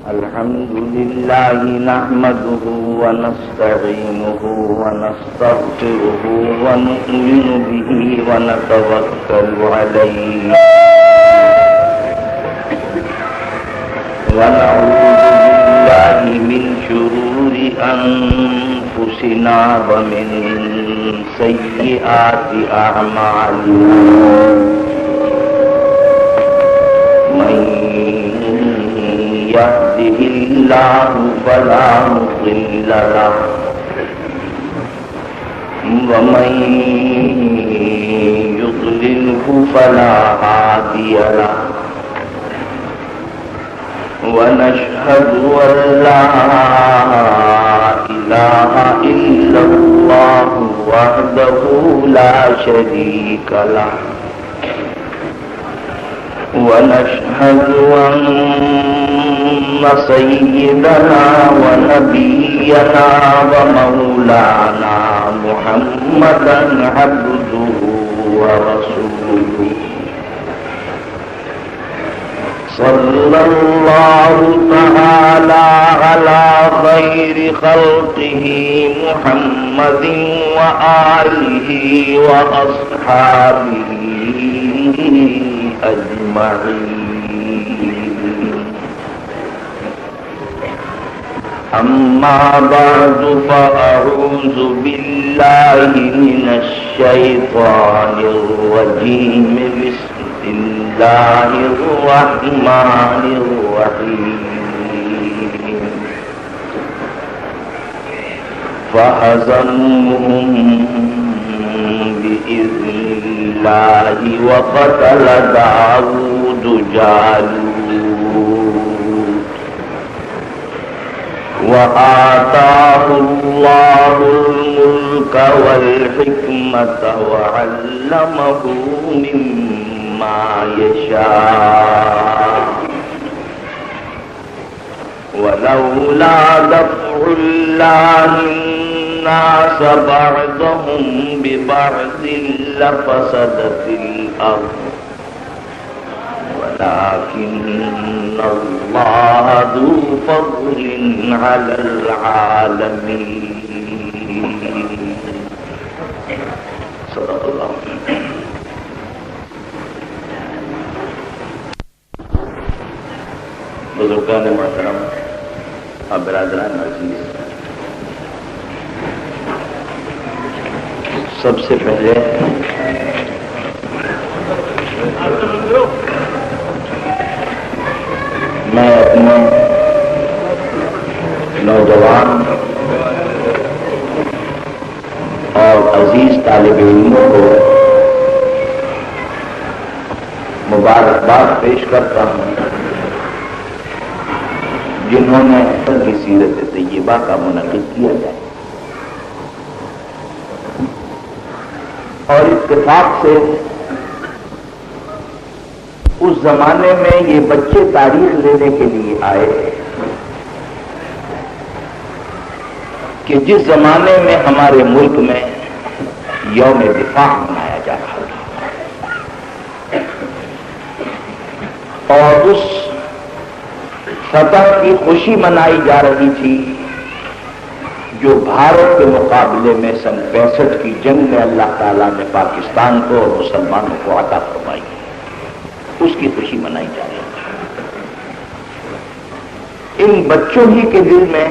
الحمد لله نحمده ونستعينه ونستغفره ونؤمن به ونتوكل عليه ونعوذ بالله من شرور أنفسنا ومن سيئات أعمالنا من يهده الله فلا مضل له ومن يضلله فلا هادي له ونشهد أن لا إله إلا الله وحده لا شريك له ونشهد أن سيدنا ونبينا ومولانا محمدا عبده ورسوله صلى الله تعالى على خير خلقه محمد وآله وأصحابه أجمعين أما بعد فأعوذ بالله من الشيطان الرجيم بسم الله الرحمن الرحيم فهزموهم بإذن الله وقتل داود جالوت وآتاه الله الملك والحكمة وعلمه مما يشاء ولولا دفع الله الناس بعضهم ببعض لفسدت الأرض ولكن الله ذو فضل على العالمين صدق الله. بزرگان محترم اور برادران عزیز، سب سے پہلے میں اپنے نوجوان اور عزیز طالب علموں کو مبارکباد پیش کرتا ہوں جنہوں نے کی سیرت طیبہ کا منعقد کیا جائے، اور اتفاق سے اس زمانے میں یہ بچے تاریخ لینے کے لیے آئے کہ جس زمانے میں ہمارے ملک میں یوم دفاع منایا جا رہا تھا اور اس فتح کی خوشی منائی جا رہی تھی جو بھارت کے مقابلے میں سن 65 کی جنگ میں اللہ تعالیٰ نے پاکستان کو اور مسلمانوں کو عطا فرمائی، اس کی خوشی منائی جا رہی ہے۔ ان بچوں ہی کے دل میں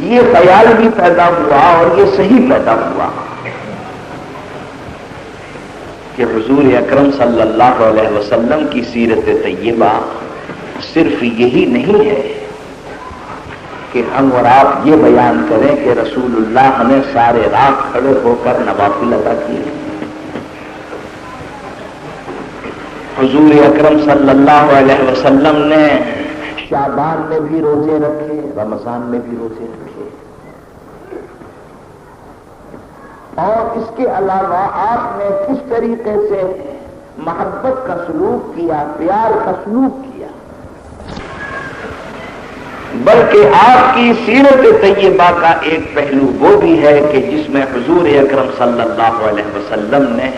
یہ خیال بھی پیدا ہوا اور یہ صحیح پیدا ہوا کہ حضور اکرم صلی اللہ علیہ وسلم کی سیرت طیبہ صرف یہی نہیں ہے کہ ہم اور آپ یہ بیان کریں کہ رسول اللہ نے سارے رات کھڑے ہو کر نوافل ادا کیے، حضور اکرم صلی اللہ علیہ وسلم نے شعبان میں بھی روزے رکھے، رمضان میں بھی روزے رکھے، اور اس کے علاوہ آپ نے کس طریقے سے محبت کا سلوک کیا، پیار کا سلوک کیا، بلکہ آپ کی سیرت طیبہ کا ایک پہلو وہ بھی ہے کہ جس میں حضور اکرم صلی اللہ علیہ وسلم نے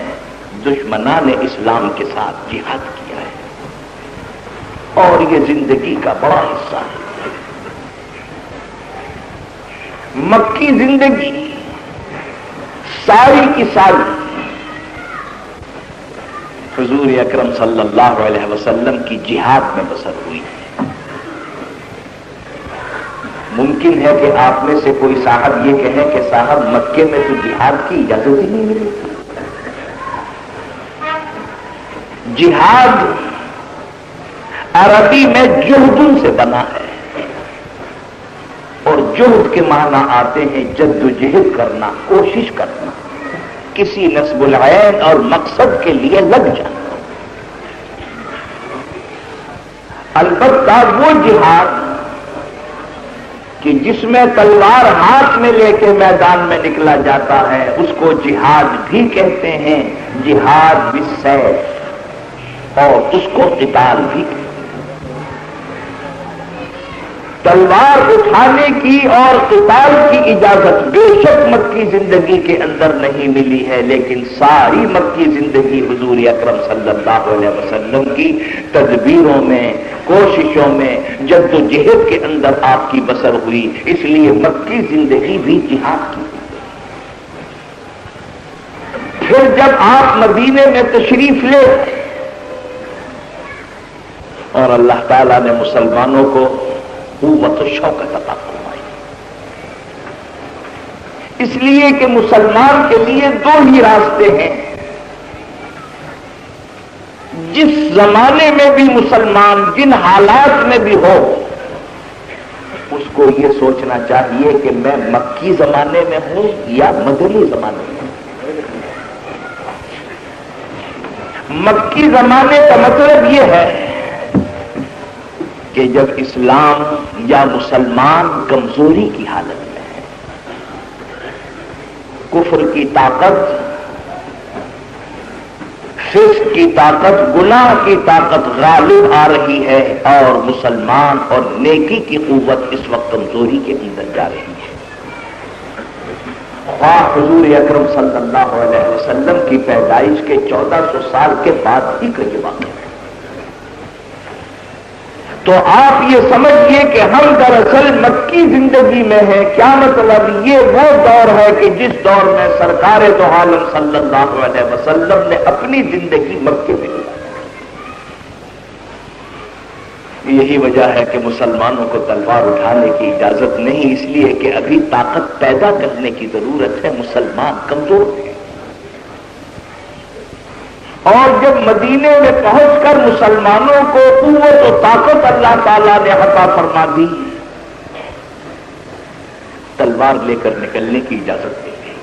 دشمنان اسلام کے ساتھ جہاد کیا ہے، اور یہ زندگی کا بڑا حصہ ہے۔ مکی زندگی ساری کی ساری حضور اکرم صلی اللہ علیہ وسلم کی جہاد میں بسر ہوئی ہے۔ ممکن ہے کہ آپ میں سے کوئی صاحب یہ کہے کہ صاحب مکے میں تو جہاد کی اجازت ہی نہیں ملی۔ جہاد عربی میں جہدن سے بنا ہے، اور جہد کے معنی آتے ہیں جد و جہد کرنا، کوشش کرنا، کسی نصب العین اور مقصد کے لیے لگ جانا۔ البتہ وہ جہاد کہ جس میں تلوار ہاتھ میں لے کے میدان میں نکلا جاتا ہے اس کو جہاد بھی کہتے ہیں، جہاد بالسیف، اور اس کو قتال بھی کہتے ہیں۔ تلوار اٹھانے کی اور قتال کی اجازت بے شک مکی زندگی کے اندر نہیں ملی ہے، لیکن ساری مکی زندگی حضور اکرم صلی اللہ علیہ وسلم کی تدبیروں میں، کوششوں میں، جد و جہد کے اندر آپ کی بسر ہوئی، اس لیے مکی زندگی بھی جہاد کی۔ پھر جب آپ مدینے میں تشریف لے اور اللہ تعالیٰ نے مسلمانوں کو قوت و شوکت عطا فرمائی، اس لیے کہ مسلمان کے لیے دو ہی راستے ہیں۔ جس زمانے میں بھی مسلمان جن حالات میں بھی ہو، اس کو یہ سوچنا چاہیے کہ میں مکی زمانے میں ہوں یا مدنی زمانے میں ہوں۔ مکی زمانے کا مطلب یہ ہے کہ جب اسلام یا مسلمان کمزوری کی حالت میں ہے، کفر کی طاقت، فسق کی طاقت، گناہ کی طاقت غالب آ رہی ہے، اور مسلمان اور نیکی کی قوت اس وقت کمزوری کے اندر جا رہی ہے۔ حضور اکرم صلی اللہ علیہ وسلم کی پیدائش کے 1400 سال کے بعد ہی کا یہ واقعہ ہے۔ تو آپ یہ سمجھیے کہ ہم دراصل مکی زندگی میں ہیں۔ کیا مطلب؟ یہ وہ دور ہے کہ جس دور میں سرکار دو عالم صلی اللہ علیہ وسلم نے اپنی زندگی مکے میں گزاری۔ یہی وجہ ہے کہ مسلمانوں کو تلوار اٹھانے کی اجازت نہیں، اس لیے کہ ابھی طاقت پیدا کرنے کی ضرورت ہے، مسلمان کمزور ہیں۔ اور جب مدینے میں پہنچ کر مسلمانوں کو قوت و طاقت اللہ تعالیٰ نے عطا فرما دی، تلوار لے کر نکلنے کی اجازت دی گئی۔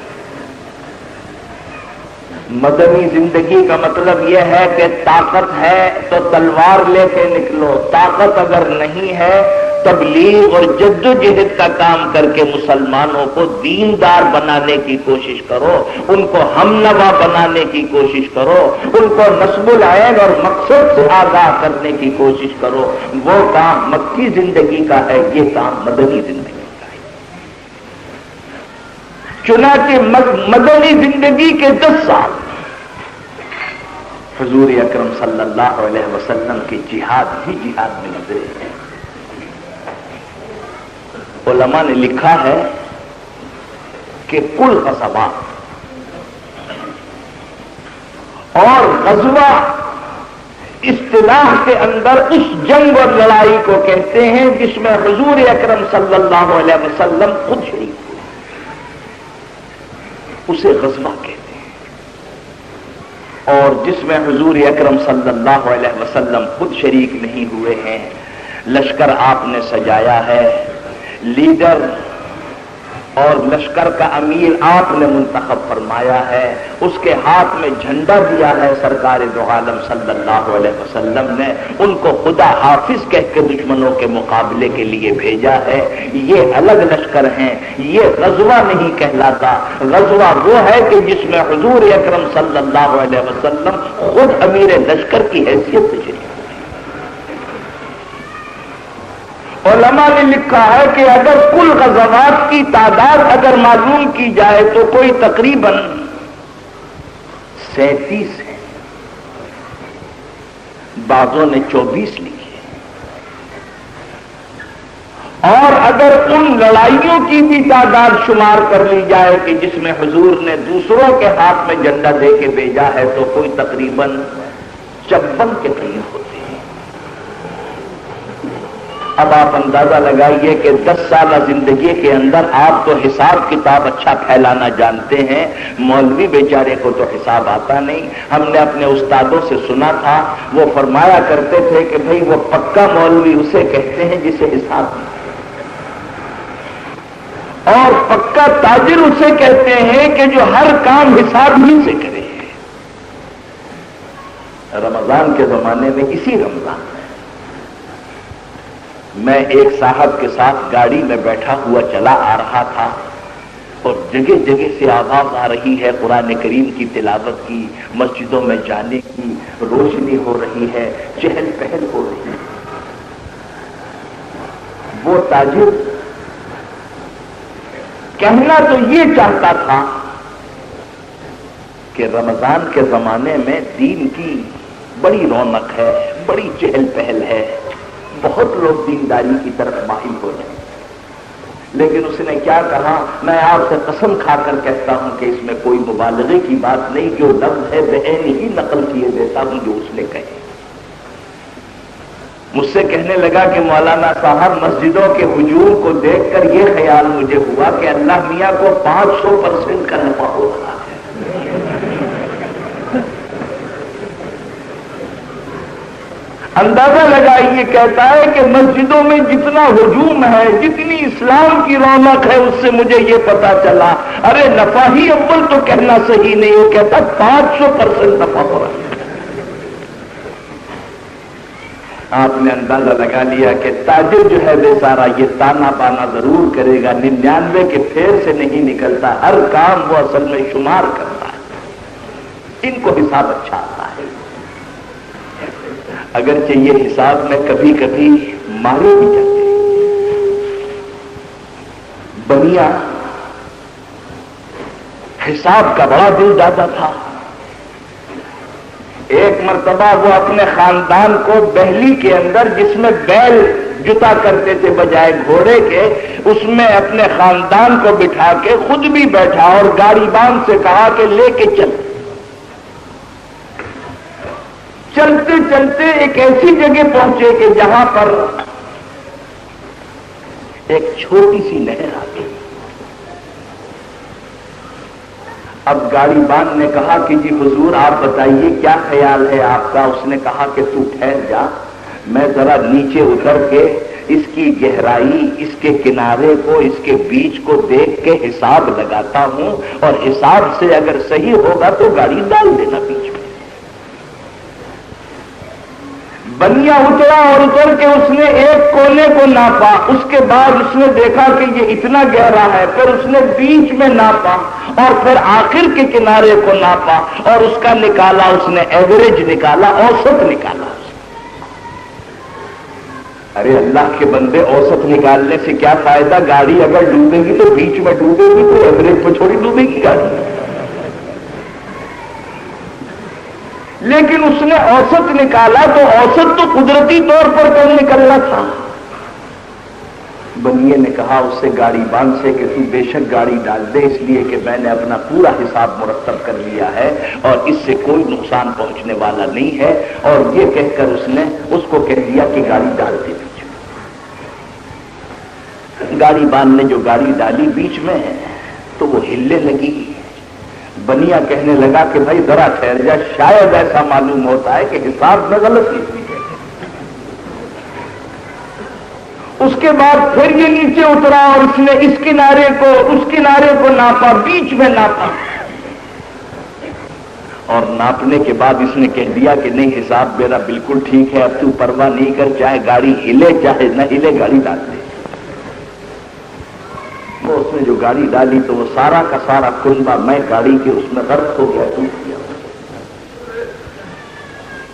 مدنی زندگی کا مطلب یہ ہے کہ طاقت ہے تو تلوار لے کے نکلو، طاقت اگر نہیں ہے تبلیغ اور جد و جہد کا کام کر کے مسلمانوں کو دیندار بنانے کی کوشش کرو، ان کو ہم نوا بنانے کی کوشش کرو، ان کو نصب العین اور مقصد سے آگاہ کرنے کی کوشش کرو۔ وہ کام مکی زندگی کا ہے، یہ کام مدنی زندگی کا ہے۔ چنانچہ مدنی زندگی کے 10 سال حضور اکرم صلی اللہ علیہ وسلم کی جہاد ہی جہاد میں گزرے ہیں۔ علماء نے لکھا ہے کہ کل غزوات اور غزوہ اصطلاح کے اندر اس جنگ اور لڑائی کو کہتے ہیں جس میں حضور اکرم صلی اللہ علیہ وسلم خود شریک ہوئے، اسے غزوہ کہتے ہیں۔ اور جس میں حضور اکرم صلی اللہ علیہ وسلم خود شریک نہیں ہوئے ہیں، لشکر آپ نے سجایا ہے، لیڈر اور لشکر کا امیر آپ نے منتخب فرمایا ہے، اس کے ہاتھ میں جھنڈا دیا ہے سرکار دو عالم صلی اللہ علیہ وسلم نے، ان کو خدا حافظ کہہ کے دشمنوں کے مقابلے کے لیے بھیجا ہے۔ یہ الگ لشکر ہیں، یہ غزوہ نہیں کہلاتا۔ غزوہ وہ ہے کہ جس میں حضور اکرم صلی اللہ علیہ وسلم خود امیر لشکر کی حیثیت سے شریک۔ علماء نے لکھا ہے کہ اگر کل غزوات کی تعداد اگر معلوم کی جائے تو کوئی تقریباً 37 ہے، بعضوں نے 24 لکھی ہے۔ اور اگر ان لڑائیوں کی بھی تعداد شمار کر لی جائے کہ جس میں حضور نے دوسروں کے ہاتھ میں جھنڈا دے کے بھیجا ہے تو کوئی تقریباً 56 کے قریب ہوتے ہیں۔ اب آپ اندازہ لگائیے کہ 10 سالہ زندگی کے اندر آپ تو حساب کتاب اچھا پھیلانا جانتے ہیں، مولوی بیچارے کو تو حساب آتا نہیں۔ ہم نے اپنے استادوں سے سنا تھا، وہ فرمایا کرتے تھے کہ بھئی وہ پکا مولوی اسے کہتے ہیں جسے حساب نہیں، اور پکا تاجر اسے کہتے ہیں کہ جو ہر کام حساب ہی سے کرے۔ رمضان کے زمانے میں، اسی رمضان میں ایک صاحب کے ساتھ گاڑی میں بیٹھا ہوا چلا آ رہا تھا، اور جگہ جگہ سے آواز آ رہی ہے قرآن کریم کی تلاوت کی، مسجدوں میں جانے کی، روشنی ہو رہی ہے، چہل پہل ہو رہی ہے۔ وہ تاجر کہنا تو یہ چاہتا تھا کہ رمضان کے زمانے میں دین کی بڑی رونق ہے، بڑی چہل پہل ہے، بہت لوگ دینداری کی طرف مائل ہو رہے ہیں، لیکن اس نے کیا کہا، میں آپ سے قسم کھا کر کہتا ہوں کہ اس میں کوئی مبالغے کی بات نہیں، جو لفظ ہے بعین ہی نقل کیے دیتا ہوں جو اس نے کہے۔ مجھ سے کہنے لگا کہ مولانا صاحب، مسجدوں کے ہجوم کو دیکھ کر یہ خیال مجھے ہوا کہ اللہ میاں کو 500% کا نفع ہو رہا ہے۔ اندازہ لگائیے، کہتا ہے کہ مسجدوں میں جتنا ہجوم ہے، جتنی اسلام کی رونق ہے، اس سے مجھے یہ پتا چلا، ارے نفع ہی اول تو کہنا صحیح نہیں، وہ کہتا 500% نفع ہو رہا ہے۔ آپ نے اندازہ لگا لیا کہ تاجر جو ہے بیچارہ یہ تانا بانا ضرور کرے گا، 99 کے پھیر سے نہیں نکلتا، ہر کام وہ اصل میں شمار کرتا ہے، ان کو حساب اچھا آتا ہے۔ اگرچہ یہ حساب میں کبھی کبھی مارے بھی جاتے ہیں۔ بنیا حساب کا بڑا دل دادا تھا۔ ایک مرتبہ وہ اپنے خاندان کو بہلی کے اندر، جس میں بیل جتا کرتے تھے بجائے گھوڑے کے، اس میں اپنے خاندان کو بٹھا کے خود بھی بیٹھا اور گاڑی بان سے کہا کہ لے کے چل۔ چلتے چلتے ایک ایسی جگہ پہنچے کہ جہاں پر ایک چھوٹی سی نہر آ گئی۔ اب گاڑی بان نے کہا کہ جی حضور آپ بتائیے کیا خیال ہے آپ کا؟ اس نے کہا کہ تو ٹھہر جا، میں ذرا نیچے اتر کے اس کی گہرائی، اس کے کنارے کو، اس کے بیچ کو دیکھ کے حساب لگاتا ہوں، اور حساب سے اگر صحیح ہوگا تو گاڑی ڈال دینا بیچ میں۔ بنیا اترا اور اتر کے اس نے ایک کونے کو ناپا، اس کے بعد اس نے دیکھا کہ یہ اتنا گہرا ہے، پھر اس نے بیچ میں ناپا اور پھر آخر کے کنارے کو ناپا اور اس کا نکالا، اس نے ایوریج نکالا، اوسط نکالا۔ ارے اللہ کے بندے، اوسط نکالنے سے کیا فائدہ؟ گاڑی اگر ڈوبے گی تو بیچ میں ڈوبے گی، تو ایوریج پہ چھوڑی ڈوبے گی گاڑی۔ لیکن اس نے اوسط نکالا تو اوسط تو قدرتی طور پر کم نکلنا تھا۔ بنیے نے کہا اس سے گاڑی باندھ سے کہ تو بے شک گاڑی ڈال دے، اس لیے کہ میں نے اپنا پورا حساب مرتب کر لیا ہے اور اس سے کوئی نقصان پہنچنے والا نہیں ہے، اور یہ کہہ کر اس نے اس کو کہہ دیا کہ گاڑی ڈال دے بیچ میں۔ گاڑی باندھ نے جو گاڑی ڈالی بیچ میں تو وہ ہلنے لگی۔ بنیا کہنے لگا کہ بھائی ذرا ٹھہر جا، شاید ایسا معلوم ہوتا ہے کہ حساب میں غلطی ہوئی ہے۔ اس کے بعد پھر یہ نیچے اترا اور اس نے اس کنارے کو ناپا، بیچ میں ناپا، اور ناپنے کے بعد اس نے کہہ دیا کہ نہیں حساب میرا بالکل ٹھیک ہے، اب تو پرواہ نہیں کر، چاہے گاڑی ہلے چاہے نہ ہلے، گاڑی ڈال دے۔ وہ اس نے جو گاڑی ڈالی تو وہ سارا کا سارا کنبہ میں گاڑی کے اس میں غرق ہو گیا، ٹوٹ گیا۔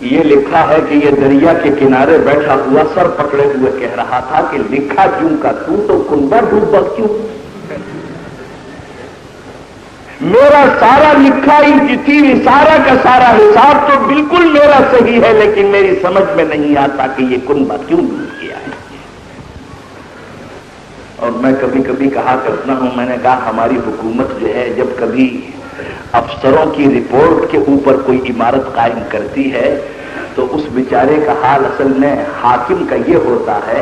یہ لکھا ہے کہ یہ دریا کے کنارے بیٹھا ہوا سر پکڑے ہوئے کہہ رہا تھا کہ لکھا کیوں کا تو کنبہ ڈوبا کیوں؟ میرا سارا لکھا ہی تھی، سارا کا سارا حساب تو بالکل میرا صحیح ہے، لیکن میری سمجھ میں نہیں آتا کہ یہ کنبہ کیوں ڈوب گیا ہے۔ اور میں کبھی کبھی کہا کرتا ہوں، میں نے کہا ہماری حکومت جو ہے جب کبھی افسروں کی رپورٹ کے اوپر کوئی عمارت قائم کرتی ہے تو اس بیچارے کا حال اصل میں حاکم کا یہ ہوتا ہے،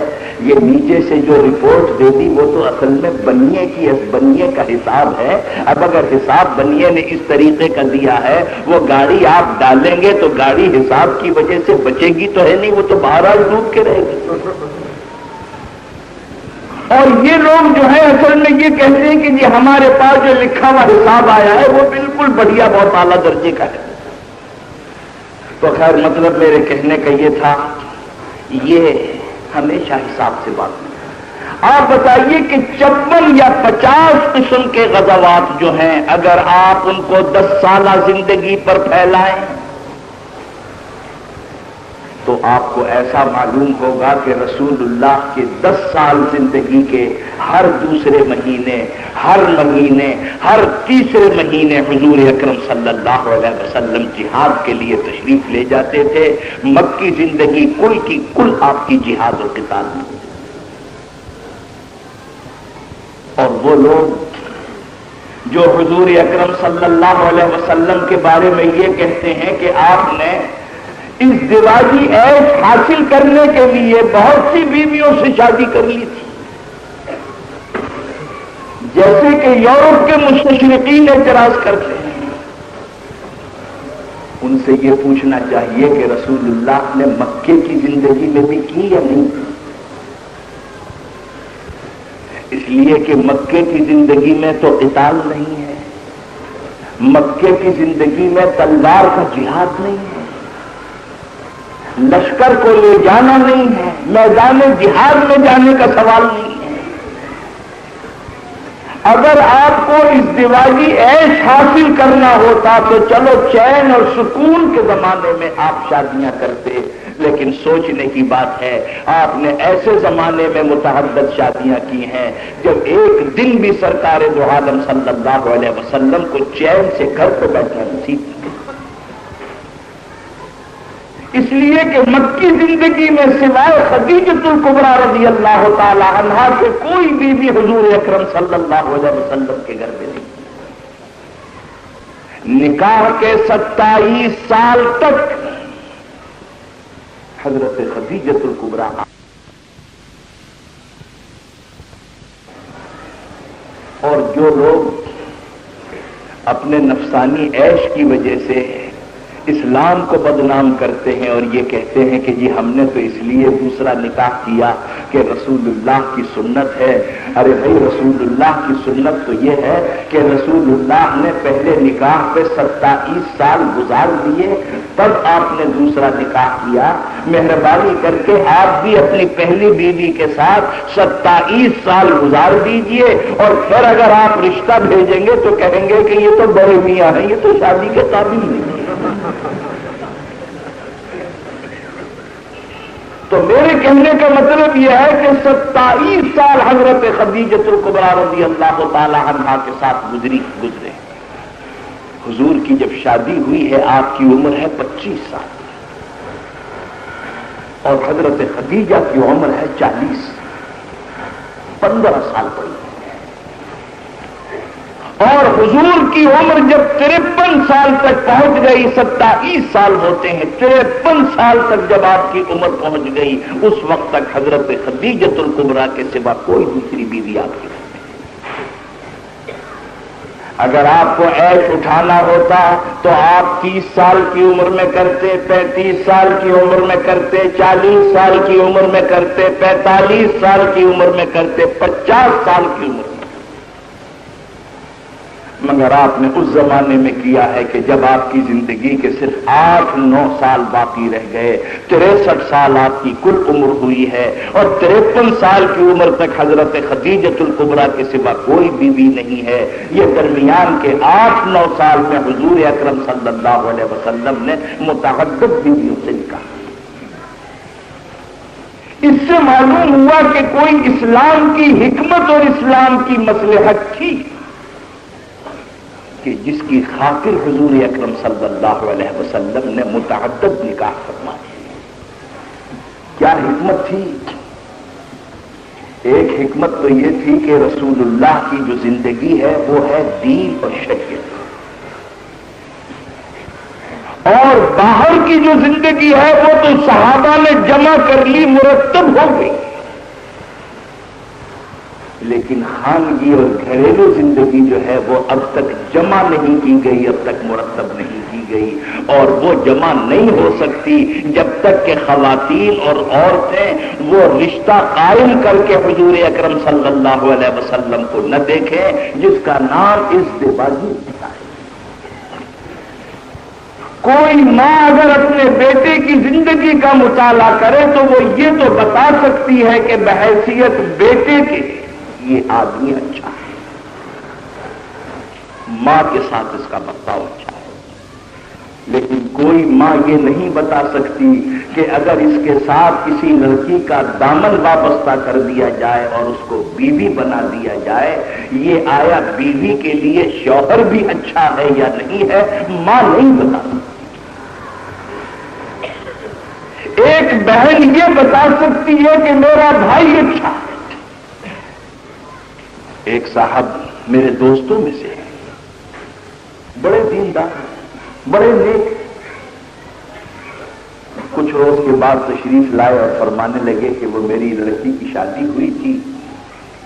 یہ نیچے سے جو رپورٹ دے دی وہ تو اصل میں بنیے کا حساب ہے۔ اب اگر حساب بنیے نے اس طریقے کا دیا ہے، وہ گاڑی آپ ڈالیں گے تو گاڑی حساب کی وجہ سے بچے گی تو ہے نہیں، وہ تو بہرحال ڈوب کے رہے گی۔ اور یہ لوگ جو ہے اصل میں یہ کہتے ہیں کہ جی ہمارے پاس جو لکھا ہوا حساب آیا ہے وہ بالکل بڑھیا، بہت اعلیٰ درجے کا ہے۔ تو خیر مطلب میرے کہنے کا یہ تھا، یہ ہمیشہ حساب سے بات ہے۔ آپ بتائیے کہ 54 یا 50 قسم کے غزوات جو ہیں، اگر آپ ان کو 10 سالہ زندگی پر پھیلائیں تو آپ کو ایسا معلوم ہوگا کہ رسول اللہ کے 10 سال زندگی کے ہر دوسرے مہینے، ہر مہینے، ہر تیسرے مہینے حضور اکرم صلی اللہ علیہ وسلم جہاد کے لیے تشریف لے جاتے تھے۔ مکی زندگی کل کی کل آپ کی جہاد و قتال میں۔ اور وہ لوگ جو حضور اکرم صلی اللہ علیہ وسلم کے بارے میں یہ کہتے ہیں کہ آپ نے اس دراجی عیش حاصل کرنے کے لیے بہت سی بیویوں سے شادی کر لی تھی، جیسے کہ یورپ کے مستشرقین اعتراض کرتے ہیں، ان سے یہ پوچھنا چاہیے کہ رسول اللہ نے مکے کی زندگی میں بھی کی یا نہیں؟ اس لیے کہ مکے کی زندگی میں تو قتال نہیں ہے، مکے کی زندگی میں تلوار کا جہاد نہیں ہے، لشکر کو لے جانا نہیں ہے، میدان جہاد میں جانے کا سوال نہیں ہے۔ اگر آپ کو ازدواجی عیش حاصل کرنا ہوتا تو چلو چین اور سکون کے زمانے میں آپ شادیاں کرتے، لیکن سوچنے کی بات ہے آپ نے ایسے زمانے میں متعدد شادیاں کی ہیں جب ایک دن بھی سرکار دو عالم صلی اللہ علیہ وسلم کو چین سے گھر پہ بیٹھنا نصیب۔ اس لیے کہ مکی زندگی میں سوائے خدیجۃ الکبریٰ رضی اللہ تعالی عنہا کے کوئی بیوی حضور اکرم صلی اللہ علیہ وسلم کے گھر میں نہیں۔ نکاح کے 27 سال تک حضرت خدیجۃ الکبریٰ اور جو لوگ اپنے نفسانی عیش کی وجہ سے اسلام کو بدنام کرتے ہیں اور یہ کہتے ہیں کہ جی ہم نے تو اس لیے دوسرا نکاح کیا کہ رسول اللہ کی سنت ہے۔ ارے بھائی رسول اللہ کی سنت تو یہ ہے کہ رسول اللہ نے پہلے نکاح پہ 27 سال گزار دیے، تب آپ نے دوسرا نکاح کیا۔ مہربانی کر کے آپ بھی اپنی پہلی بیوی کے ساتھ 27 سال گزار دیجئے، اور پھر اگر آپ رشتہ بھیجیں گے تو کہیں گے کہ یہ تو بڑے میاں ہیں، یہ تو شادی کے قابل نہیں۔ تو میرے کہنے کا مطلب یہ ہے کہ 27 سال حضرت خدیجۃ الکبریٰ رضی اللہ تعالی عنہا کے ساتھ گزرے۔ حضور کی جب شادی ہوئی ہے آپ کی عمر ہے 25 سال اور حضرت خدیجہ کی عمر ہے 40، 15 سال پڑی۔ اور حضور کی عمر جب 53 سال تک پہنچ گئی، 27 سال ہوتے ہیں، 53 سال تک جب آپ کی عمر پہنچ گئی، اس وقت تک حضرت خدیجۃ الکبریٰ کے سوا کوئی دوسری بیوی آپ کی نہیں۔ اگر آپ کو عیش اٹھانا ہوتا تو آپ 30 سال کی عمر میں کرتے، 35 سال کی عمر میں کرتے، 40 سال کی عمر میں کرتے، 45 سال کی عمر میں کرتے، 50 سال کی عمر میں۔ مگر آپ نے اس زمانے میں کیا ہے کہ جب آپ کی زندگی کے صرف 8-9 سال باقی رہ گئے، 63 سال آپ کی کل عمر ہوئی ہے، اور 53 سال کی عمر تک حضرت خدیجۃ الکبریٰ کے سوا کوئی بیوی نہیں ہے۔ یہ درمیان کے 8-9 سال میں حضور اکرم صلی اللہ علیہ وسلم نے متعدد بیویوں سے نکاح۔ اس سے معلوم ہوا کہ کوئی اسلام کی حکمت اور اسلام کی مصلحت تھی کہ جس کی خاطر حضور اکرم صلی اللہ علیہ وسلم نے متعدد نکاح فرمائے۔ کیا حکمت تھی؟ ایک حکمت تو یہ تھی کہ رسول اللہ کی جو زندگی ہے وہ ہے دین اور شریعت، اور باہر کی جو زندگی ہے وہ تو صحابہ نے جمع کر لی، مرتب ہو گئی، لیکن خانگی اور گھریلو زندگی جو ہے وہ اب تک جمع نہیں کی گئی، اب تک مرتب نہیں کی گئی، اور وہ جمع نہیں ہو سکتی جب تک کہ خواتین اور عورتیں وہ رشتہ قائم کر کے حضور اکرم صلی اللہ علیہ وسلم کو نہ دیکھیں جس کا نام ازدواجی ہے۔ کوئی ماں اگر اپنے بیٹے کی زندگی کا مطالعہ کرے تو وہ یہ تو بتا سکتی ہے کہ بحیثیت بیٹے کے یہ آدمی اچھا ہے، ماں کے ساتھ اس کا برتاؤ اچھا ہے، لیکن کوئی ماں یہ نہیں بتا سکتی کہ اگر اس کے ساتھ کسی لڑکی کا دامن وابستہ کر دیا جائے اور اس کو بیوی بنا دیا جائے، یہ آیا بیوی کے لیے شوہر بھی اچھا ہے یا نہیں ہے، ماں نہیں بتا سکتی۔ ایک بہن یہ بتا سکتی ہے کہ میرا بھائی اچھا ہے۔ ایک صاحب میرے دوستوں میں سے ہیں، بڑے دیندار، بڑے نیک، کچھ روز کے بعد تشریف لائے اور فرمانے لگے کہ وہ میری لڑکی کی شادی ہوئی تھی،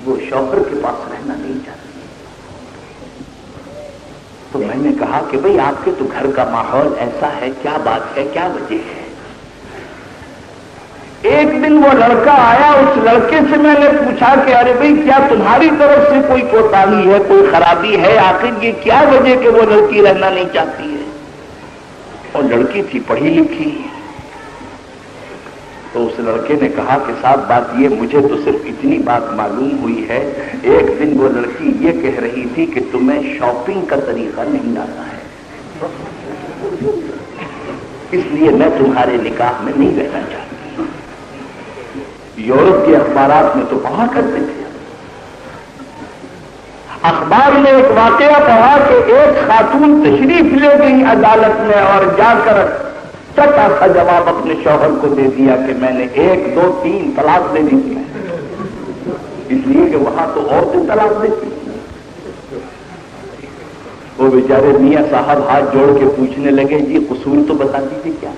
وہ شوہر کے پاس رہنا نہیں چاہتی۔ تو میں نے کہا کہ بھئی آپ کے تو گھر کا ماحول ایسا ہے، کیا بات ہے، کیا وجہ ہے؟ ایک دن وہ لڑکا آیا، اس لڑکے سے میں نے پوچھا کہ ارے بھائی کیا تمہاری طرف سے کوئی کوتاہی ہے، کوئی خرابی ہے، آخر یہ کیا وجہ کہ وہ لڑکی رہنا نہیں چاہتی ہے؟ اور لڑکی تھی پڑھی لکھی۔ تو اس لڑکے نے کہا کہ صاحب بات یہ، مجھے تو صرف اتنی بات معلوم ہوئی ہے، ایک دن وہ لڑکی یہ کہہ رہی تھی کہ تمہیں شاپنگ کا طریقہ نہیں آتا ہے، اس لیے میں تمہارے نکاح میں نہیں رہنا چاہتی۔ یورپ کے اخبارات میں تو پڑھا کرتے تھے، اخبار میں ایک واقعہ پڑھا کہ ایک خاتون تشریف لے گئی عدالت میں اور جا کر سچا سا جواب اپنے شوہر کو دے دیا کہ میں نے 1 2 3 طلاق دے دی تھی، اس لیے کہ وہاں تو عورتیں طلاق دیتی۔ وہ بیچارے میاں صاحب ہاتھ جوڑ کے پوچھنے لگے جی قصور تو بتا دیجیے کیا؟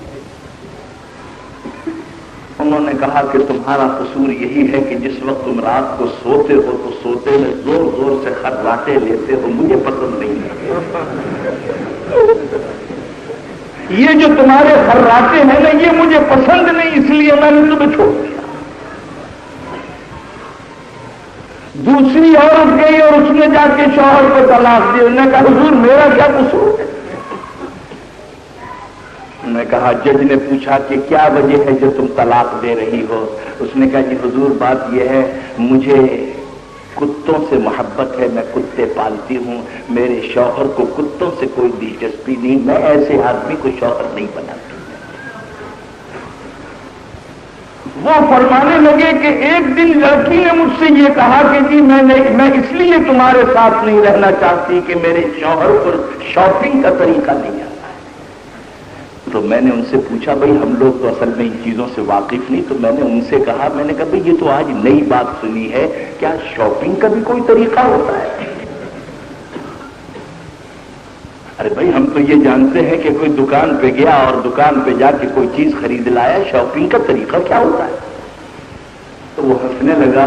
انہوں نے کہا کہ تمہارا قصور یہی ہے کہ جس وقت تم رات کو سوتے ہو تو سوتے میں زور زور سے خراٹے لیتے ہو، مجھے پسند نہیں ہے۔ یہ جو تمہارے خراٹے ہیں نا یہ مجھے پسند نہیں، اس لیے میں نے تمہیں چھوڑ دیا۔ دوسری عورت گئی اور اس نے جا کے شوہر کو طلاق دی، انہوں نے کہا حضور میرا کیا قصور ہے؟ میں کہا جج نے پوچھا کہ کیا وجہ ہے جو تم طلاق دے رہی ہو؟ اس نے کہا جی حضور بات یہ ہے، مجھے کتوں سے محبت ہے، میں کتے پالتی ہوں، میرے شوہر کو کتوں سے کوئی دلچسپی نہیں، میں ایسے آدمی کو شوہر نہیں بناتی۔ وہ فرمانے لگے کہ ایک دن لڑکی نے مجھ سے یہ کہا کہ جی میں اس لیے تمہارے ساتھ نہیں رہنا چاہتی کہ میرے شوہر کو شاپنگ کا طریقہ نہیں آتا۔ تو میں نے ان سے پوچھا بھائی ہم لوگ تو اصل میں ان چیزوں سے واقف نہیں، تو میں نے ان سے کہا، میں نے کہا بھائی یہ تو آج نئی بات سنی ہے، کیا شاپنگ کا بھی کوئی طریقہ ہوتا ہے؟ ارے بھائی ہم تو یہ جانتے ہیں کہ کوئی دکان پہ گیا اور دکان پہ جا کے کوئی چیز خرید لایا، شاپنگ کا طریقہ کیا ہوتا ہے؟ تو وہ ہنسنے لگا،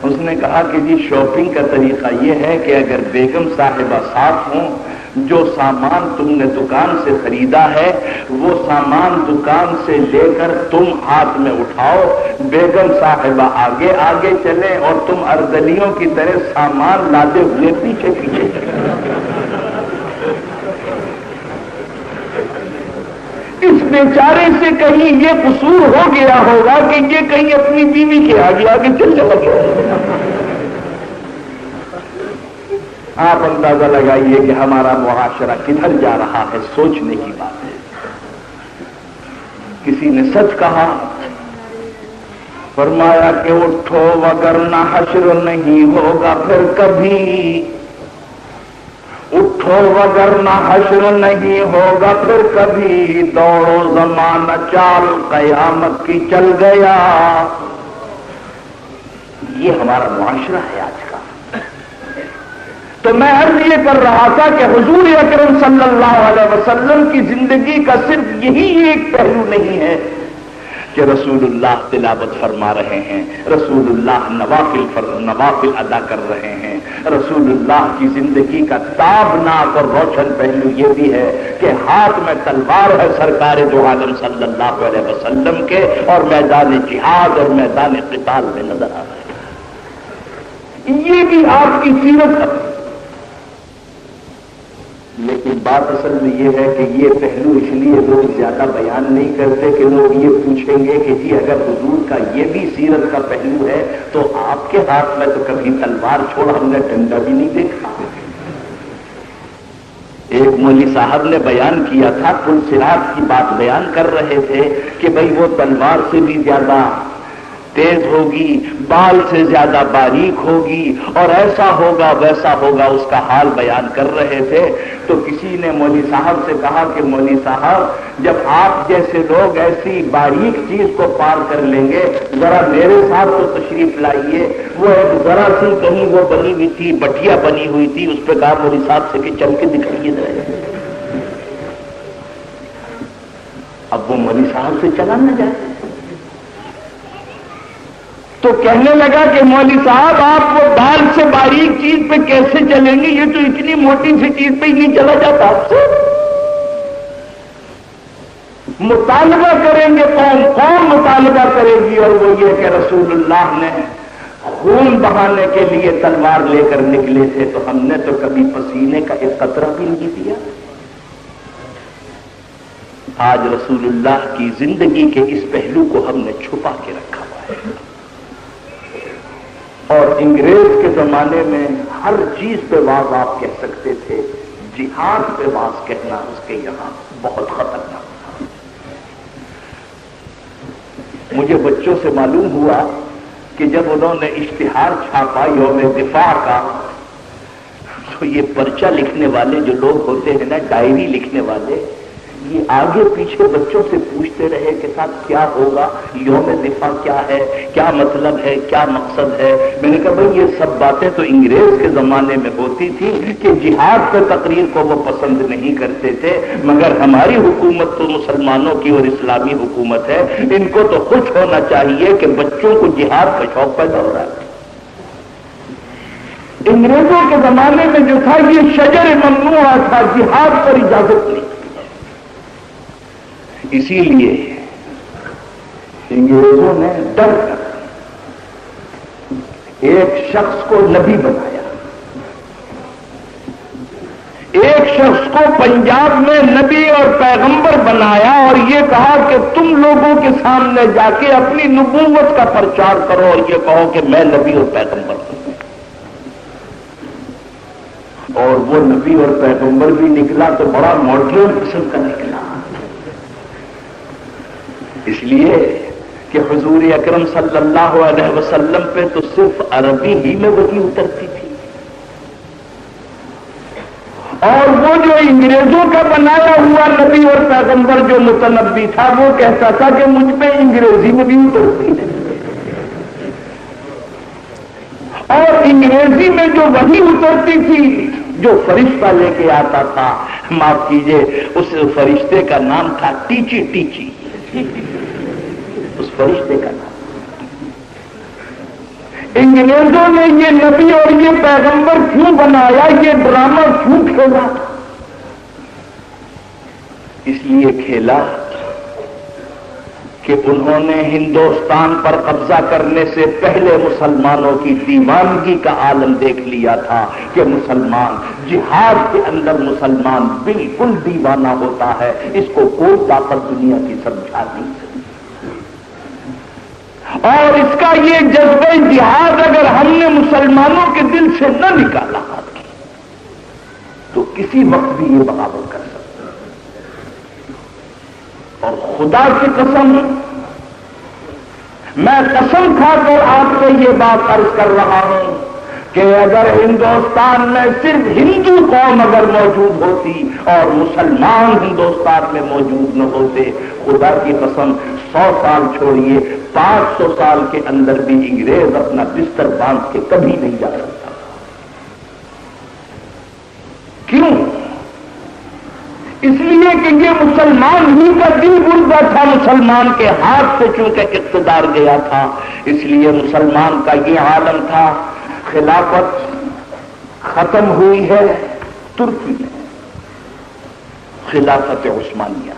اس نے کہا کہ جی شاپنگ کا طریقہ یہ ہے کہ اگر بیگم صاحبہ ساتھ ہوں، جو سامان تم نے دکان سے خریدا ہے وہ سامان دکان سے لے کر تم ہاتھ میں اٹھاؤ، بیگم صاحبہ آگے آگے چلے اور تم اردلیوں کی طرح سامان لاتے ہوئے پیچھے پیچھے چلے۔ اس بیچارے سے کہیں یہ قصور ہو گیا ہوگا کہ یہ کہیں اپنی بیوی کے آگے آگے چلنے لگے۔ آپ اندازہ لگائیے کہ ہمارا معاشرہ کدھر جا رہا ہے، سوچنے کی بات ہے۔ کسی نے سچ کہا، فرمایا کہ اٹھو وگرنہ حشر نہیں ہوگا پھر کبھی، اٹھو وگرنہ حشر نہیں ہوگا پھر کبھی، دوڑو زمانہ چال قیامت کی چل گیا، یہ ہمارا معاشرہ ہے آج کا. تو میں عرض یہ کر رہا تھا کہ حضور اکرم صلی اللہ علیہ وسلم کی زندگی کا صرف یہی ایک پہلو نہیں ہے کہ رسول اللہ تلاوت فرما رہے ہیں، رسول اللہ نوافل ادا کر رہے ہیں. رسول اللہ کی زندگی کا تابناک اور روشن پہلو یہ بھی ہے کہ ہاتھ میں تلوار ہے سرکار دو عالم صلی اللہ علیہ وسلم کے، اور میدان جہاد اور میدان قتال میں نظر آ رہے ہیں. یہ بھی آپ کی سیرت ہے. لیکن بات اصل میں یہ ہے کہ یہ پہلو اس لیے لوگ زیادہ بیان نہیں کرتے کہ لوگ یہ پوچھیں گے کہ جی اگر حضور کا یہ بھی سیرت کا پہلو ہے تو آپ کے ہاتھ میں تو کبھی تلوار چھوڑ ہم نے ڈنڈا بھی نہیں دیکھا. ایک مولوی صاحب نے بیان کیا تھا، پل صراط کی بات بیان کر رہے تھے کہ بھئی وہ تلوار سے بھی زیادہ تیز ہوگی، بال سے زیادہ باریک ہوگی، اور ایسا ہوگا ویسا ہوگا، اس کا حال بیان کر رہے تھے. تو کسی نے مولوی صاحب سے کہا کہ مولوی صاحب جب آپ جیسے لوگ ایسی باریک چیز کو پار کر لیں گے ذرا میرے ساتھ تو تشریف لائیے. وہ ایک ذرا سی کہیں وہ بنی ہوئی تھی، بٹیا بنی ہوئی تھی، اس پہ کہا مولوی صاحب سے کہ چل کے دکھائیے ذرا. اب وہ مولوی صاحب سے چلا نہ جائے تو کہنے لگا کہ مولوی صاحب آپ وہ بال سے باریک چیز پہ کیسے چلیں گے، یہ تو اتنی موٹی سی چیز پہ ہی نہیں چلا جاتا. آپ سے مطالبہ کریں گے، قوم مطالبہ کرے گی، اور وہ یہ کہ رسول اللہ نے خون بہانے کے لیے تلوار لے کر نکلے تھے تو ہم نے تو کبھی پسینے کا ایک قطرہ بھی نہیں دیا. آج رسول اللہ کی زندگی کے اس پہلو کو ہم نے چھپا کے رکھا ہوا ہے. اور انگریز کے زمانے میں ہر چیز پہ واز آپ کہہ سکتے تھے، جہاد پہ واز کہنا اس کے یہاں بہت خطرناک تھا. مجھے بچوں سے معلوم ہوا کہ جب انہوں نے اشتہار چھاپا یوم دفاع کا تو یہ پرچہ لکھنے والے جو لوگ ہوتے ہیں نا، ڈائری لکھنے والے، یہ آگے پیچھے بچوں سے پوچھتے رہے کہ صاحب کیا ہوگا، یوم دفاع کیا ہے، کیا مطلب ہے، کیا مقصد ہے. میں نے کہا بھائی یہ سب باتیں تو انگریز کے زمانے میں ہوتی تھی کہ جہاد پہ تقریر کو وہ پسند نہیں کرتے تھے، مگر ہماری حکومت تو مسلمانوں کی اور اسلامی حکومت ہے، ان کو تو خوش ہونا چاہیے کہ بچوں کو جہاد کا شوق پیدا ہو رہا ہے. انگریزوں کے زمانے میں جو تھا یہ شجر ممنوع تھا، جہاد پر اجازت نہیں. اسی لیے انگریزوں نے ڈر کر ایک شخص کو نبی بنایا، ایک شخص کو پنجاب میں نبی اور پیغمبر بنایا، اور یہ کہا کہ تم لوگوں کے سامنے جا کے اپنی نبوت کا پرچار کرو اور یہ کہو کہ میں نبی اور پیغمبر ہوں. اور وہ نبی اور پیغمبر بھی نکلا تو بڑا ماڈرن قسم کا نکلا، اس لیے کہ حضور اکرم صلی اللہ علیہ وسلم پہ تو صرف عربی ہی میں وحی اترتی تھی، اور وہ جو انگریزوں کا بنایا ہوا نبی اور پیغمبر جو متنبی تھا وہ کہتا تھا کہ مجھ پہ انگریزی میں بھی اترتی ہے. اور انگریزی میں جو وحی اترتی تھی جو فرشتہ لے کے آتا تھا، معاف کیجئے اس فرشتے کا نام تھا ٹیچی. ٹیچی اس فرشتے کا نام. انگریزوں نے یہ نبی اور یہ پیغمبر کیوں بنایا، یہ ڈرامہ کیوں کھیلا؟ اس لیے کھیلا کہ انہوں نے ہندوستان پر قبضہ کرنے سے پہلے مسلمانوں کی دیوانگی کا عالم دیکھ لیا تھا کہ مسلمان جہاد کے اندر مسلمان بالکل دیوانہ ہوتا ہے، اس کو کوئی طاقت دنیا کی سمجھا نہیں سکتی. اور اس کا یہ جذبہ جہاد اگر ہم نے مسلمانوں کے دل سے نہ نکالا تو کسی وقت بھی یہ بغاوت کر سکتے. اور خدا کی قسم، میں قسم کھا کر آپ سے یہ بات عرض کر رہا ہوں کہ اگر ہندوستان میں صرف ہندو قوم اگر موجود ہوتی اور مسلمان ہندوستان میں موجود نہ ہوتے، خدا کی قسم 100 سال چھوڑیے 500 سال کے اندر بھی انگریز اپنا بستر باندھ کے کبھی نہیں جا سکتا. کیوں؟ اس لیے کہ یہ مسلمان ہی کا دل گردہ تھا، مسلمان کے ہاتھ سے چونکہ اقتدار گیا تھا، اس لیے مسلمان کا یہ عالم تھا. خلافت ختم ہوئی ہے ترکی میں، خلافت عثمانیہ،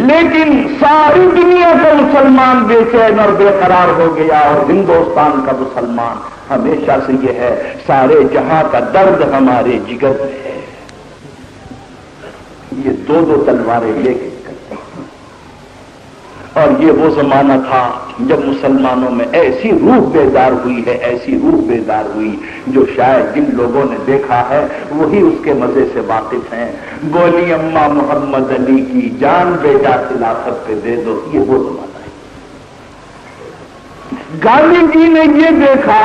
لیکن ساری دنیا کا مسلمان بے چین اور بے قرار ہو گیا، اور ہندوستان کا مسلمان ہمیشہ سے یہ ہے سارے جہاں کا درد ہمارے جگر میں ہے. یہ دو تلواریں لے کے کرتے ہیں. اور یہ وہ زمانہ تھا جب مسلمانوں میں ایسی روح بیدار ہوئی ہے، ایسی روح بیدار ہوئی جو شاید جن لوگوں نے دیکھا ہے وہی اس کے مزے سے واقف ہیں. بولی اماں محمد علی کی جان بیٹا خلافت پہ دے دو، یہ وہ زمانہ ہے. گاندھی جی نے یہ دیکھا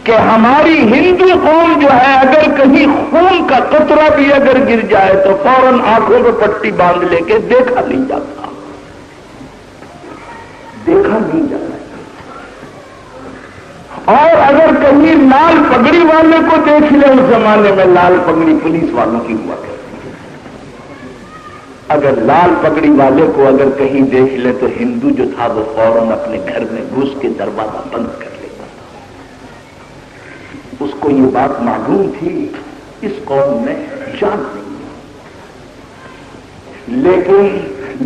کہ ہماری ہندو قوم جو ہے اگر کہیں خون کا قطرہ بھی اگر گر جائے تو فوراً آنکھوں پہ پٹی باندھ لے کے دیکھا نہیں جاتا، دیکھا نہیں جاتا. اور اگر کہیں لال پگڑی والے کو دیکھ لے، اس زمانے میں لال پگڑی پولیس والوں کی ہوا کرتی ہے، اگر لال پگڑی والے کو اگر کہیں دیکھ لے تو ہندو جو تھا وہ فوراً اپنے گھر میں گھس کے دروازہ بند کر لیتا تھا. اس کو یہ بات معلوم تھی اس قوم میں جان نہیں. لیکن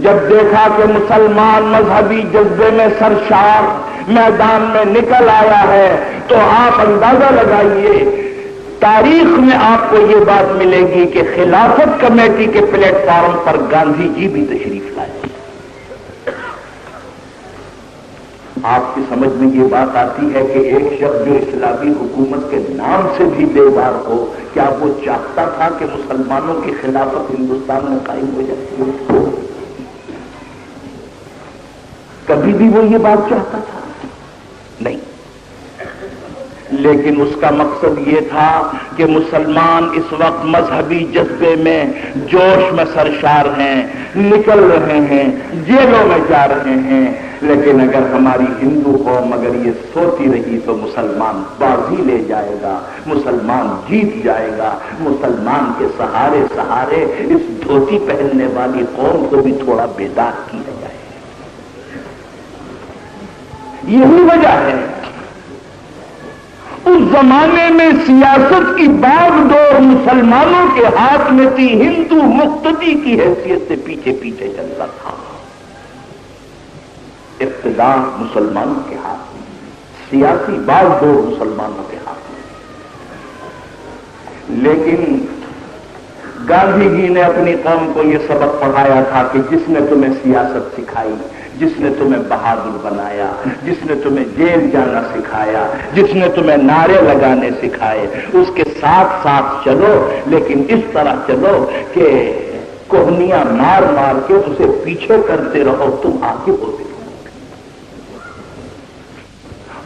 جب دیکھا کہ مسلمان مذہبی جذبے میں سرشار میدان میں نکل آیا ہے تو آپ اندازہ لگائیے، تاریخ میں آپ کو یہ بات ملے گی کہ خلافت کمیٹی کے پلیٹ فارم پر گاندھی جی بھی تشریف لائے. آپ کی سمجھ میں یہ بات آتی ہے کہ ایک شخص جو اسلامی حکومت کے نام سے بھی بیدار ہو، کیا وہ چاہتا تھا کہ مسلمانوں کی خلافت ہندوستان میں قائم ہو جائے؟ کبھی بھی وہ یہ بات چاہتا تھا؟ نہیں. لیکن اس کا مقصد یہ تھا کہ مسلمان اس وقت مذہبی جذبے میں جوش میں سرشار ہیں، نکل رہے ہیں، جیلوں میں جا رہے ہیں، لیکن اگر ہماری ہندو قوم اگر یہ سوتی رہی تو مسلمان بازی لے جائے گا، مسلمان جیت جائے گا. مسلمان کے سہارے سہارے اس دھوتی پہننے والی قوم کو بھی تھوڑا بیدار کیا جائے. یہی وجہ ہے اس زمانے میں سیاست کی باغ دور مسلمانوں کے ہاتھ میں تھی، ہندو مقتدی کی حیثیت سے پیچھے پیچھے چلتا تھا. اقتدار مسلمانوں کے ہاتھ میں، سیاسی باغ دور مسلمانوں کے ہاتھ میں. لیکن گاندھی جی نے اپنی قوم کو یہ سبق پڑھایا تھا کہ جس نے تمہیں سیاست سکھائی، جس نے تمہیں بہادر بنایا، جس نے تمہیں جیل جانا سکھایا، جس نے تمہیں نعرے لگانے سکھائے، اس کے ساتھ ساتھ چلو، لیکن اس طرح چلو کہ کوہنیاں مار مار کے اسے پیچھے کرتے رہو، تم آگے ہوتے.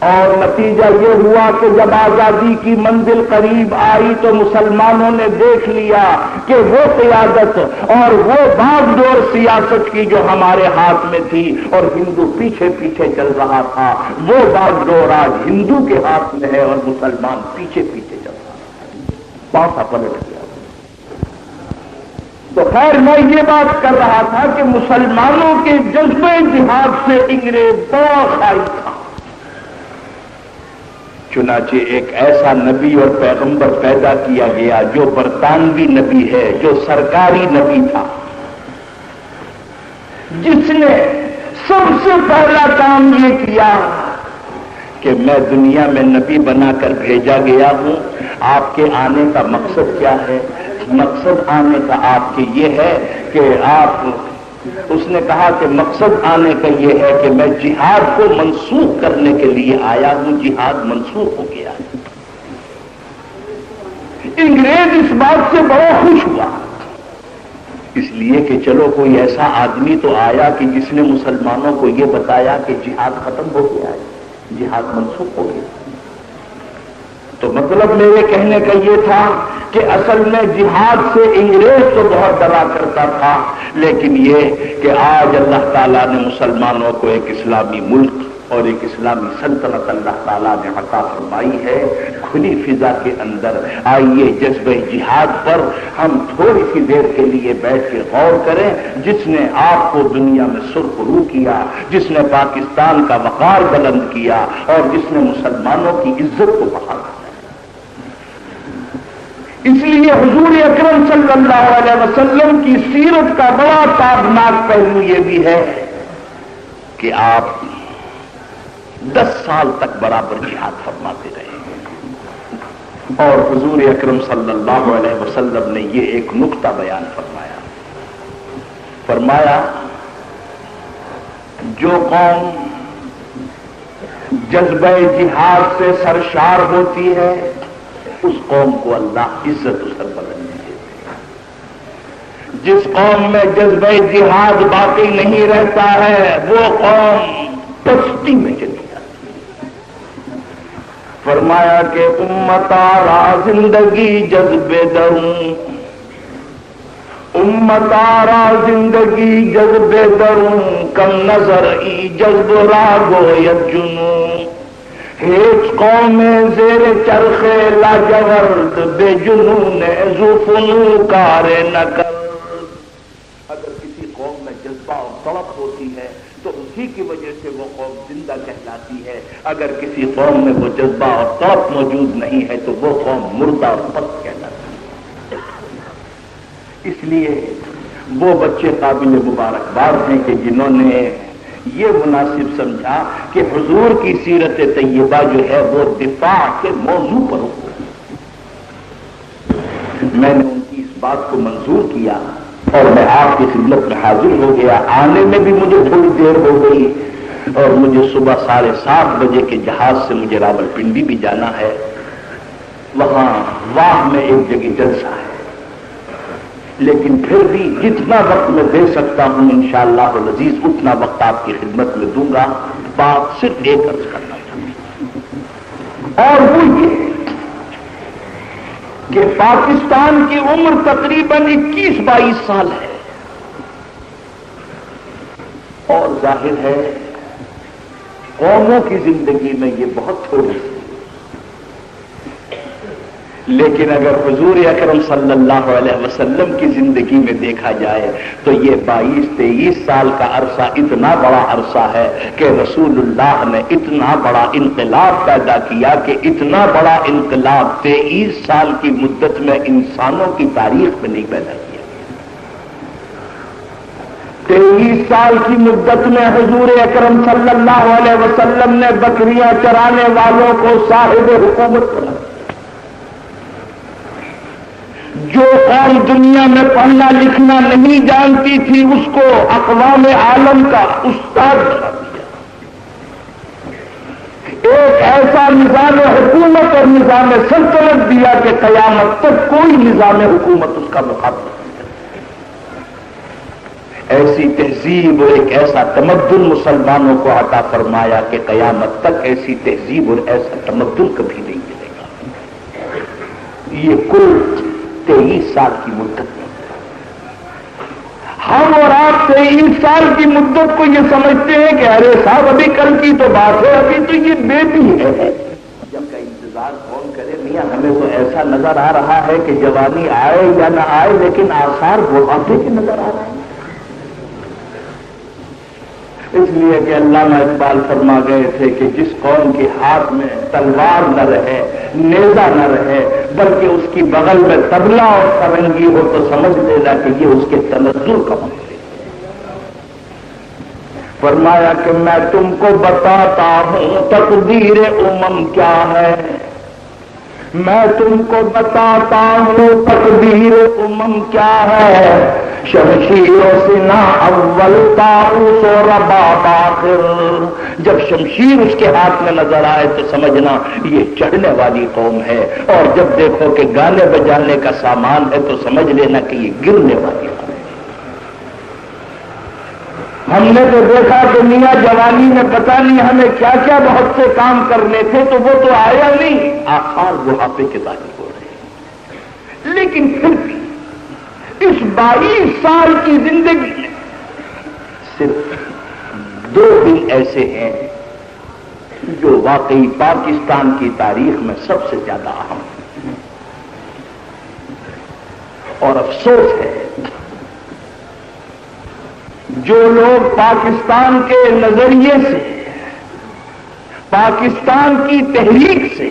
اور نتیجہ یہ ہوا کہ جب آزادی کی منزل قریب آئی تو مسلمانوں نے دیکھ لیا کہ وہ قیادت اور وہ باغ دور سیاست کی جو ہمارے ہاتھ میں تھی اور ہندو پیچھے پیچھے چل رہا تھا، وہ باغ دور آج ہندو کے ہاتھ میں ہے اور مسلمان پیچھے پیچھے چل رہا ہے. پاسا پلٹ گیا. تو خیر میں یہ بات کر رہا تھا کہ مسلمانوں کے جذبے جہاد سے انگریز بہت خائف تھا. چنانچہ ایک ایسا نبی اور پیغمبر پیدا کیا گیا جو برطانوی نبی ہے، جو سرکاری نبی تھا، جس نے سب سے پہلا کام یہ کیا کہ میں دنیا میں نبی بنا کر بھیجا گیا ہوں. آپ کے آنے کا مقصد کیا ہے؟ مقصد آنے کا آپ کے یہ ہے کہ اس نے کہا کہ مقصد آنے کا یہ ہے کہ میں جہاد کو منسوخ کرنے کے لیے آیا ہوں. جہاد منسوخ ہو گیا ہے. انگریز اس بات سے بڑا خوش ہوا، اس لیے کہ چلو کوئی ایسا آدمی تو آیا کہ جس نے مسلمانوں کو یہ بتایا کہ جہاد ختم ہو گیا ہے، جہاد منسوخ ہو گیا. تو مطلب میرے کہنے کا یہ تھا کہ اصل میں جہاد سے انگریز تو بہت ڈرا کرتا تھا، لیکن یہ کہ آج اللہ تعالیٰ نے مسلمانوں کو ایک اسلامی ملک اور ایک اسلامی سلطنت اللہ تعالیٰ نے عطا فرمائی ہے کھلی فضا کے اندر۔ آئیے جذبہ جہاد پر ہم تھوڑی سی دیر کے لیے بیٹھ کے غور کریں۔ جس نے آپ کو دنیا میں سرخرو کیا، جس نے پاکستان کا وقار بلند کیا اور جس نے مسلمانوں کی عزت کو بحال کیا، اس لیے حضور اکرم صلی اللہ علیہ وسلم کی سیرت کا بڑا تابناک پہلو یہ بھی ہے کہ آپ 10 سال تک برابر جہاد فرماتے رہے، اور حضور اکرم صلی اللہ علیہ وسلم نے یہ ایک نقطہ بیان فرمایا جو قوم جذبہ جہاد سے سرشار ہوتی ہے اس قوم کو اللہ عزت و سربلندی دیتے ہیں۔ جس قوم میں جذبہ جہاد باقی نہیں رہتا ہے وہ قوم پستی میں چلی جاتی ہے۔ فرمایا کہ امت آرا زندگی جذبے دروں، امت آرا زندگی جذبے دروں، کم نظر ای جذب راگو یجنوں، ہیچ قوم زیر چرخ لاجورد بے جنون ذوفنو کار نکر۔ اگر کسی قوم میں جذبہ اور طلب ہوتی ہے تو اسی کی وجہ سے وہ قوم زندہ کہلاتی ہے، اگر کسی قوم میں وہ جذبہ اور طلب موجود نہیں ہے تو وہ قوم مردہ اور پست کہلاتی ہے۔ اس لیے وہ بچے قابل مبارکباد ہیں کہ جنہوں نے یہ مناسب سمجھا کہ حضور کی سیرت طیبہ جو ہے وہ دفاع کے موضوع پر ہو۔ میں نے ان کی اس بات کو منظور کیا اور میں آپ کی خدمت میں حاضر ہو گیا۔ آنے میں بھی مجھے تھوڑی دیر ہو گئی اور مجھے صبح 7:30 بجے کے جہاز سے مجھے راولپنڈی بھی جانا ہے، وہاں واہ میں ایک جگہ جلسہ ہے، لیکن پھر بھی جتنا وقت میں دے سکتا ہوں انشاءاللہ العزیز اتنا وقت آپ کی خدمت میں دوں گا۔ بات صرف ایک عرض کرنا چاہتا ہوں، اور وہ یہ کہ پاکستان کی عمر تقریباً 21-22 سال ہے، اور ظاہر ہے قوموں کی زندگی میں یہ بہت تھوڑی سی، لیکن اگر حضور اکرم صلی اللہ علیہ وسلم کی زندگی میں دیکھا جائے تو یہ 22-23 سال کا عرصہ اتنا بڑا عرصہ ہے کہ رسول اللہ نے اتنا بڑا انقلاب پیدا کیا کہ اتنا بڑا انقلاب 23 سال کی مدت میں انسانوں کی تاریخ میں نہیں پیدا کیا۔ 23 سال کی مدت میں حضور اکرم صلی اللہ علیہ وسلم نے بکریاں چرانے والوں کو صاحب حکومت بنا۔ جو قوم دنیا میں پڑھنا لکھنا نہیں جانتی تھی اس کو اقوام عالم کا استاد بنا دیا۔ ایک ایسا نظام حکومت اور نظام سلطنت دیا کہ قیامت تک کوئی نظام حکومت اس کا مقابلہ نہیں کرتا۔ ایسی تہذیب اور ایک ایسا تمدن مسلمانوں کو عطا فرمایا کہ قیامت تک ایسی تہذیب اور ایسا تمدن کبھی نہیں ملے گا۔ یہ کل 23 سال کی مدت میں ہم اور آپ 23 سال کی مدت کو یہ سمجھتے ہیں کہ ارے صاحب ابھی کل کی تو بات ہے، ابھی تو یہ بیٹی ہے۔ جب کا انتظار کون کرے میاں، ہمیں تو ایسا نظر آ رہا ہے کہ جوانی آئے یا نہ آئے لیکن آثار بڑھاپے کے نظر آ رہے ہیں۔ اس لیے کہ علامہ اقبال فرما گئے تھے کہ جس قوم کے ہاتھ میں تلوار نہ رہے، نیزہ نہ رہے، بلکہ اس کی بغل میں طبلہ اور سرنگی ہو تو سمجھ لینا کہ یہ اس کے تنزل کا مسئلہ ہے۔ فرمایا کہ میں تم کو بتاتا ہوں تقدیر امم کیا ہے، میں تم کو بتاتا ہوں تقدیر امم کیا ہے، شمشیر و سنا اول طاؤس و رباب آخر۔ جب شمشیر اس کے ہاتھ میں نظر آئے تو سمجھنا یہ چڑھنے والی قوم ہے، اور جب دیکھو کہ گانے بجانے کا سامان ہے تو سمجھ لینا کہ یہ گرنے والی قوم ہے۔ ہم نے تو دیکھا کہ میاں جوانی میں پتہ نہیں ہمیں کیا کیا بہت سے کام کرنے تھے، تو وہ تو آیا نہیں، آخر بڑھاپے کے داخل ہو رہے ہیں۔ لیکن پھر بھی اس 22 سال کی زندگی میں صرف 2 دن ایسے ہیں جو واقعی پاکستان کی تاریخ میں سب سے زیادہ اہم ہیں، اور افسوس ہے جو لوگ پاکستان کے نظریے سے، پاکستان کی تحریک سے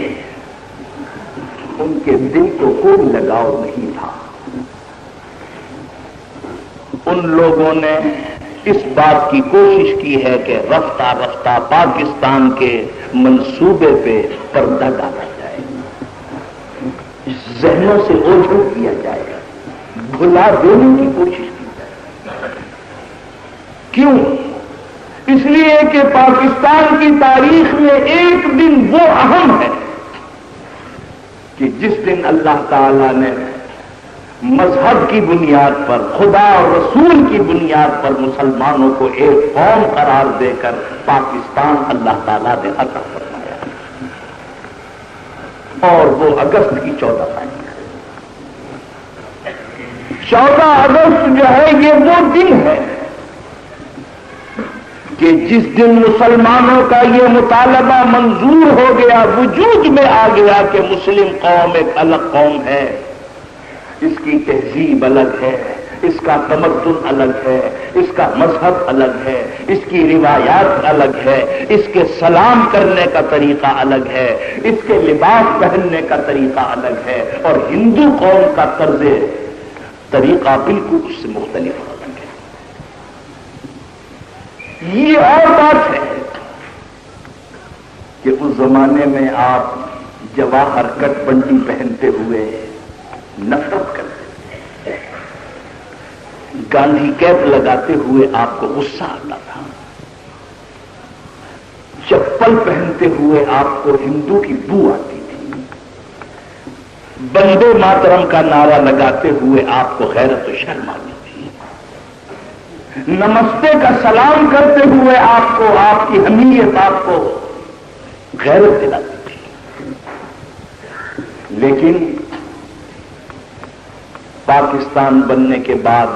ان کے دل کو کوئی لگاؤ نہیں تھا، ان لوگوں نے اس بات کی کوشش کی ہے کہ رفتہ رفتہ پاکستان کے منصوبے پہ پردہ ڈالا جائے، ذہنوں سے اوجھل کیا جائے، بھلا دینے کی کوشش کی جائے۔ کیوں؟ اس لیے کہ پاکستان کی تاریخ میں ایک دن وہ اہم ہے کہ جس دن اللہ تعالی نے مذہب کی بنیاد پر، خدا اور رسول کی بنیاد پر مسلمانوں کو ایک قوم قرار دے کر پاکستان اللہ تعالی نے عطا فرمایا، اور وہ اگست کی 14 تاریخ ہے۔ 14 اگست جو ہے یہ وہ دن ہے کہ جس دن مسلمانوں کا یہ مطالبہ منظور ہو گیا، وجود میں آ گیا کہ مسلم قوم ایک الگ قوم ہے، اس کی تہذیب الگ ہے، اس کا تمدن الگ ہے، اس کا مذہب الگ ہے، اس کی روایات الگ ہے، اس کے سلام کرنے کا طریقہ الگ ہے، اس کے لباس پہننے کا طریقہ الگ ہے، اور ہندو قوم کا طرز طریقہ بالکل اس سے مختلف الگ ہے۔ یہ اور بات ہے کہ اس زمانے میں آپ جواہر کٹ بنڈی پہنتے ہوئے نفرت کرتے تھے، گاندھی کیپ لگاتے ہوئے آپ کو غصہ آتا تھا، چپل پہنتے ہوئے آپ کو ہندو کی بو آتی تھی، بندے ماترم کا نعرہ لگاتے ہوئے آپ کو غیرت و شرم آتی تھی، نمستے کا سلام کرتے ہوئے آپ کو، آپ کی حمیت آپ کو غیرت دلاتی تھی۔ لیکن پاکستان بننے کے بعد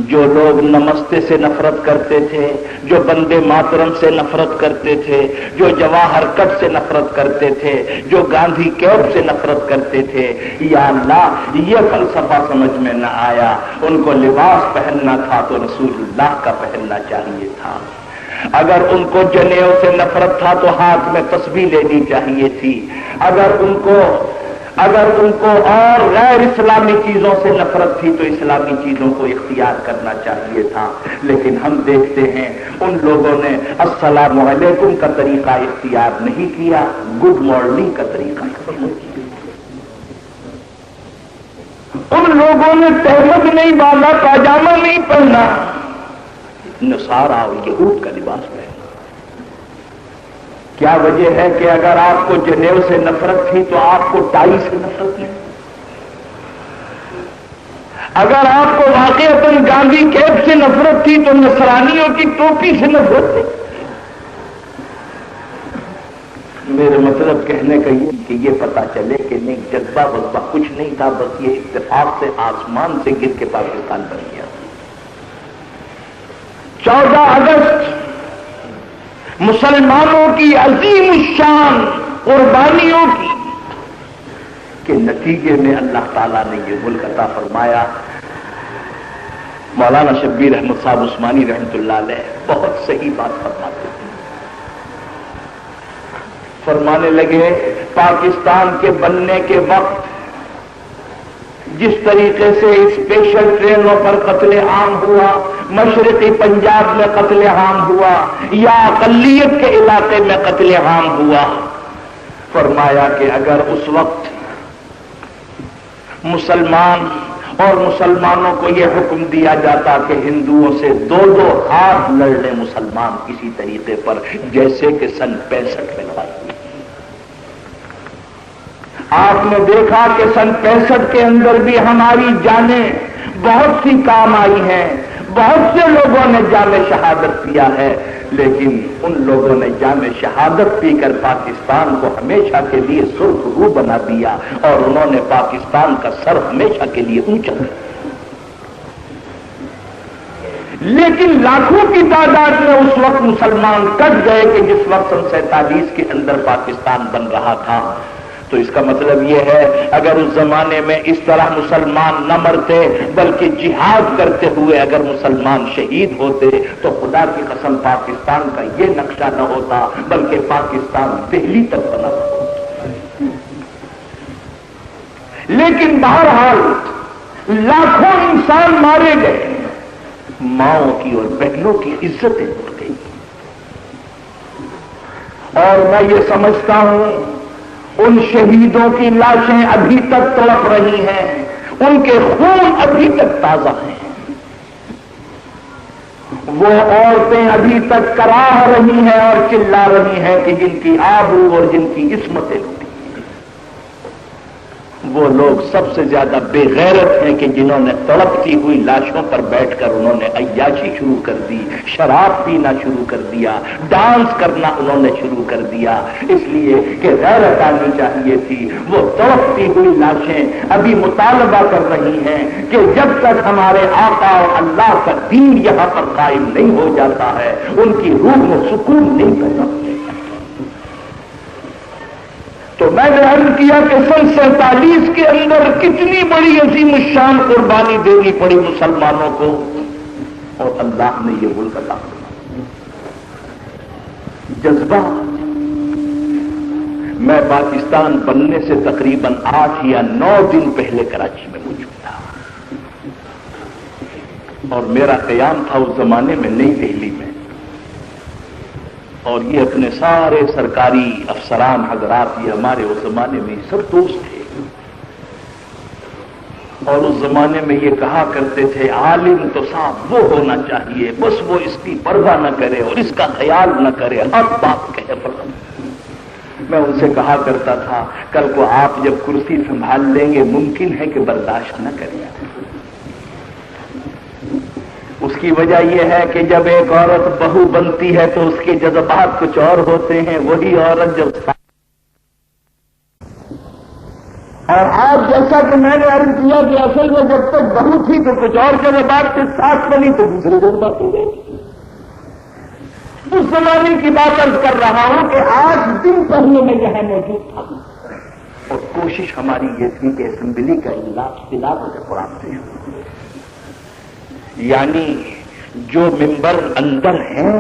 جو لوگ نمستے سے نفرت کرتے تھے، جو بندے ماترم سے نفرت کرتے تھے، جو جواہر کٹ سے نفرت کرتے تھے، جو گاندھی کیپ سے نفرت کرتے تھے، یا اللہ یہ فلسفہ سمجھ میں نہ آیا، ان کو لباس پہننا تھا تو رسول اللہ کا پہننا چاہیے تھا، اگر ان کو جنیوں سے نفرت تھا تو ہاتھ میں تسبیح لینی چاہیے تھی، اگر ان کو اور غیر اسلامی چیزوں سے نفرت تھی تو اسلامی چیزوں کو اختیار کرنا چاہیے تھا۔ لیکن ہم دیکھتے ہیں ان لوگوں نے السلام علیکم کا طریقہ اختیار نہیں کیا، گڈ مارننگ کا طریقہ اختیار کیا۔ ان لوگوں نے تہمت نہیں باندھا، پاجامہ نہیں پہنا، نصارہ اور یہود کا لباس پہنا۔ کیا وجہ ہے کہ اگر آپ کو جنیو سے نفرت تھی تو آپ کو ٹائی سے نفرت نہیں؟ اگر آپ کو واقعتاً گاندھی کیپ سے نفرت تھی تو نصرانیوں کی ٹوپی سے نفرت تھی؟ میرے مطلب کہنے کا یہ کہ یہ پتا چلے کہ نہیں، جذبہ وذبہ کچھ نہیں تھا، بس یہ اتفاق سے آسمان سے گر کے پاکستان بن گیا۔ 14 اگست مسلمانوں کی عظیم الشان قربانیوں کی کے نتیجے میں اللہ تعالیٰ نے یہ ملک عطا فرمایا۔ مولانا شبیر احمد صاحب عثمانی رحمۃ اللہ علیہ بہت صحیح بات فرماتے تھے، فرمانے لگے پاکستان کے بننے کے وقت جس طریقے سے اسپیشل ٹرینوں پر قتل عام ہوا، مشرقی پنجاب میں قتل عام ہوا یا اقلیت کے علاقے میں قتل عام ہوا، فرمایا کہ اگر اس وقت مسلمان اور مسلمانوں کو یہ حکم دیا جاتا کہ ہندوؤں سے 2 ہاتھ لڑ لیں مسلمان کسی طریقے پر، جیسے کہ سن 65 میں لڑائی ہوئی۔ آپ نے دیکھا کہ سن 65 کے اندر بھی ہماری جانیں بہت سی کام آئی ہیں، بہت سے لوگوں نے جام شہادت پیا ہے، لیکن ان لوگوں نے جام شہادت پی کر پاکستان کو ہمیشہ کے لیے سرخ رو بنا دیا اور انہوں نے پاکستان کا سر ہمیشہ کے لیے اونچا کر دیا۔ لیکن لاکھوں کی تعداد میں اس وقت مسلمان کٹ گئے کہ جس وقت 47 کے اندر پاکستان بن رہا تھا۔ تو اس کا مطلب یہ ہے اگر اس زمانے میں اس طرح مسلمان نہ مرتے بلکہ جہاد کرتے ہوئے اگر مسلمان شہید ہوتے تو خدا کی قسم پاکستان کا یہ نقشہ نہ ہوتا بلکہ پاکستان دہلی تک بنا ہوتا۔ لیکن بہرحال لاکھوں انسان مارے گئے، ماؤں کی اور بہنوں کی عزتیں اٹھ گئی، اور میں یہ سمجھتا ہوں ان شہیدوں کی لاشیں ابھی تک تڑپ رہی ہیں، ان کے خون ابھی تک تازہ ہیں، وہ عورتیں ابھی تک کراہ رہی ہیں اور چلا رہی ہیں کہ جن کی آبرو اور جن کی عصمتیں لوٹی۔ وہ لوگ سب سے زیادہ بے غیرت ہیں کہ جنہوں نے تڑپتی ہوئی لاشوں پر بیٹھ کر انہوں نے عیاشی شروع کر دی، شراب پینا شروع کر دیا، ڈانس کرنا انہوں نے شروع کر دیا، اس لیے کہ غیرت آنی چاہیے تھی۔ وہ تڑپتی ہوئی لاشیں ابھی مطالبہ کر رہی ہیں کہ جب تک ہمارے آقا اور اللہ کا دین یہاں پر قائم نہیں ہو جاتا ہے ان کی روح میں سکون نہیں پیدا ہوتا۔ تو میں نے عرض کیا کہ سن 47 کے اندر کتنی بڑی عظیم الشان قربانی دینی پڑی مسلمانوں کو، اور اللہ نے یہ ملک عطا کیا۔ جذبہ، میں پاکستان بننے سے تقریباً 8 یا 9 دن پہلے کراچی میں موجود تھا، اور میرا قیام تھا اس زمانے میں نئی دہلی میں، اور یہ اپنے سارے سرکاری افسران حضرات یہ ہمارے اس زمانے میں سب دوست تھے، اور اس زمانے میں یہ کہا کرتے تھے عالم تو صاحب وہ ہونا چاہیے بس وہ اس کی پرواہ نہ کرے اور اس کا خیال نہ کرے، ہر بات کہے پر۔ میں ان سے کہا کرتا تھا کل کو آپ جب کرسی سنبھال لیں گے ممکن ہے کہ برداشت نہ کریں۔ اس کی وجہ یہ ہے کہ جب ایک عورت بہو بنتی ہے تو اس کے جذبات کچھ اور ہوتے ہیں، وہی عورت جب، اور آج جیسا کہ میں نے عرض کیا کہ اصل میں جب تک بہو تھی تو کچھ اور جذبات سے ساتھ بنی تو دوسرے جذبات ہو گئے۔ اس زمانے کی بات عرض کر رہا ہوں کہ آج دن پہلے میں یہاں موجود تھا، اور کوشش ہماری یہ تھی کہ اسمبلی کا اجلاس تلاوت قرآن سے شروع، یعنی جو ممبر اندر ہیں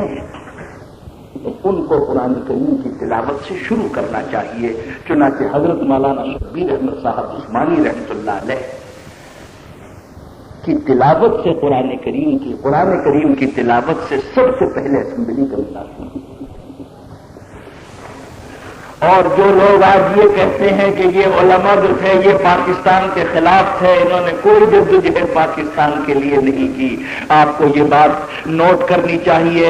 ان کو قرآن کریم کی تلاوت سے شروع کرنا چاہیے۔ چنانچہ حضرت مولانا شبیر احمد صاحب عثمانی رحمۃ اللہ علیہ کی تلاوت سے قرآن کریم کی تلاوت سے سب سے پہلے اسمبلی کا اجلاس ہوا۔ اور جو لوگ آج یہ کہتے ہیں کہ یہ علماء جو تھے یہ پاکستان کے خلاف تھے، انہوں نے کوئی جدوجہد پاکستان کے لیے نہیں کی، آپ کو یہ بات نوٹ کرنی چاہیے۔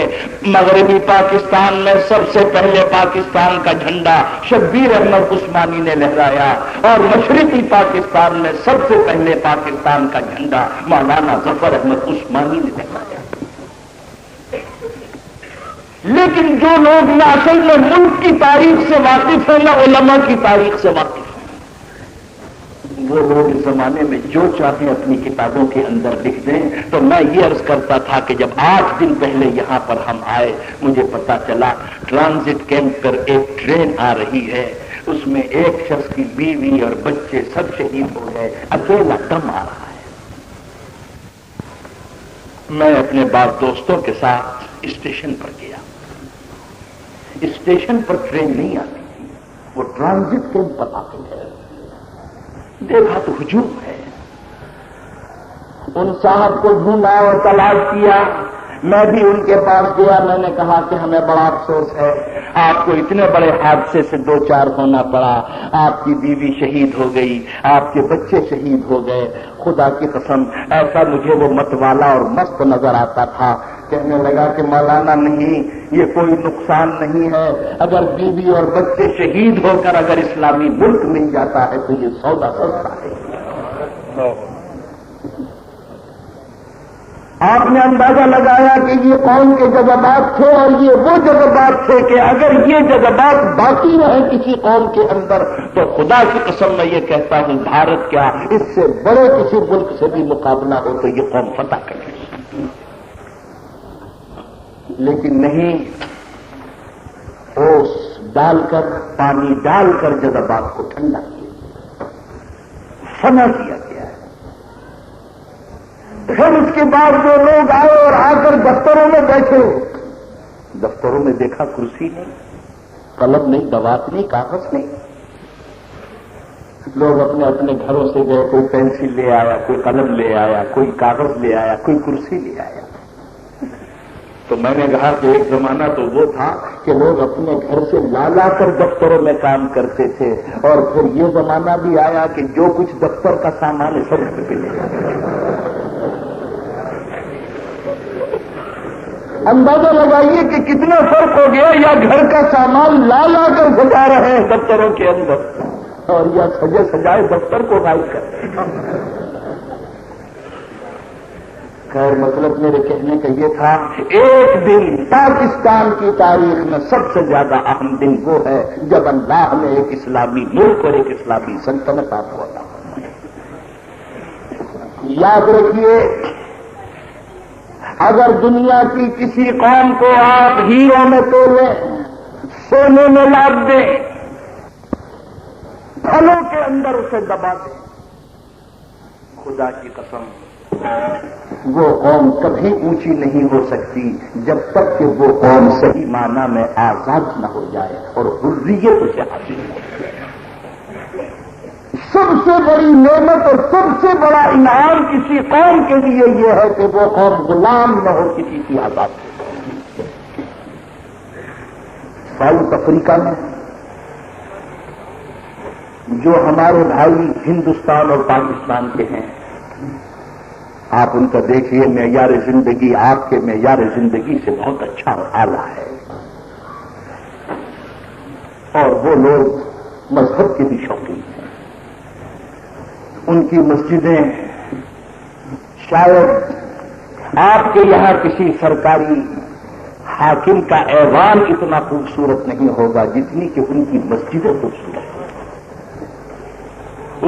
مغربی پاکستان میں سب سے پہلے پاکستان کا جھنڈا شبیر احمد عثمانی نے لہرایا، اور مشرقی پاکستان میں سب سے پہلے پاکستان کا جھنڈا مولانا ظفر احمد عثمانی نے لہرایا۔ لیکن جو لوگ نہ اصل میں ملک کی تاریخ سے واقف ہیں نہ علماء کی تاریخ سے واقف ہیں، وہ لوگ اس زمانے میں جو چاہیں اپنی کتابوں کے اندر لکھ دیں۔ تو میں یہ عرض کرتا تھا کہ جب 8 دن پہلے یہاں پر ہم آئے مجھے پتا چلا ٹرانزٹ کیمپ پر ایک ٹرین آ رہی ہے، اس میں ایک شخص کی بیوی اور بچے سب شہید ہو گئے، اکیلا دم آ رہا ہے۔ میں اپنے بعض دوستوں کے ساتھ اسٹیشن پر گیا، اسٹیشن پر ٹرین نہیں آتی تھی، وہ ٹرانزٹ کیمپ پر آتے تھے، دیکھا تو ہجوم ہے، ان صاحب کو ڈھونڈا اور تلاش کیا، میں بھی ان کے پاس گیا، میں نے کہا کہ ہمیں بڑا افسوس ہے آپ کو اتنے بڑے حادثے سے 2-4 ہونا پڑا، آپ کی بیوی شہید ہو گئی، آپ کے بچے شہید ہو گئے، خدا کی قسم ایسا مجھے وہ متوالا اور مست نظر آتا تھا۔ کہنے لگا کہ مولانا نہیں، یہ کوئی نقصان نہیں ہے، اگر بیوی اور بچے شہید ہو کر اگر اسلامی ملک مل جاتا ہے تو یہ سودا سستا ہے۔ آپ نے اندازہ لگایا کہ یہ قوم کے جذبات تھے اور یہ وہ جذبات تھے کہ اگر یہ جذبات باقی رہے کسی قوم کے اندر تو خدا کی قسم میں یہ کہتا ہوں بھارت کیا اس سے بڑے کسی ملک سے بھی مقابلہ ہو تو یہ قوم فتح کرے. لیکن نہیں، اوس ڈال کر پانی ڈال کر جذبات کو ٹھنڈا کیا، فنا کیا گیا ہے. پھر اس کے بعد جو لوگ آئے اور آ کر دفتروں میں بیٹھے، دفتروں میں دیکھا کرسی نہیں، قلم نہیں، دوات نہیں، کاغذ نہیں. لوگ اپنے اپنے گھروں سے گئے، کوئی پینسل لے آیا، کوئی قلم لے آیا، کوئی کاغذ لے آیا، کوئی کرسی لے آیا. تو میں نے کہا کہ ایک زمانہ تو وہ تھا کہ لوگ اپنے گھر سے لا لا کر دفتروں میں کام کرتے تھے، اور پھر یہ زمانہ بھی آیا کہ جو کچھ دفتر کا سامان ہے سب گھر پہ لے جاتے. اندازہ لگائیے کہ کتنا فرق ہو گیا. یا گھر کا سامان لا لا کر سجا رہے ہیں دفتروں کے اندر، اور یا سجے سجائے دفتر کو غائب کر رہے ہیں. خیر مطلب میرے کہنے کا یہ تھا، ایک دن پاکستان کی تاریخ میں سب سے زیادہ اہم دن وہ ہے جب اللہ نے ایک اسلامی ملک اور ایک اسلامی سلطنت آپ کو عطا فرمائی. یاد رکھیے، اگر دنیا کی کسی قوم کو آپ ہیروں میں تولیں، سونے میں لاد دیں، پھلوں کے اندر اسے دبا دیں، خدا کی قسم وہ قوم کبھی اونچی نہیں ہو سکتی جب تک کہ وہ قوم صحیح معنی میں آزاد نہ ہو جائے اور حریت اسے حاصل ہو جائے. سب سے بڑی نعمت اور سب سے بڑا انعام کسی قوم کے لیے یہ ہے کہ وہ قوم غلام نہ ہو کسی کی آزاد سے. ساؤتھ افریقہ میں جو ہمارے بھائی ہندوستان اور پاکستان کے ہیں، آپ ان کا دیکھیے، معیار زندگی آپ کے معیار زندگی سے بہت اچھا اور اعلیٰ ہے، اور وہ لوگ مذہب کے بھی شوقین ہیں. ان کی مسجدیں شاید آپ کے یہاں کسی سرکاری حاکم کا ایوان اتنا خوبصورت نہیں ہوگا جتنی کہ ان کی مسجدیں خوبصورت ہیں.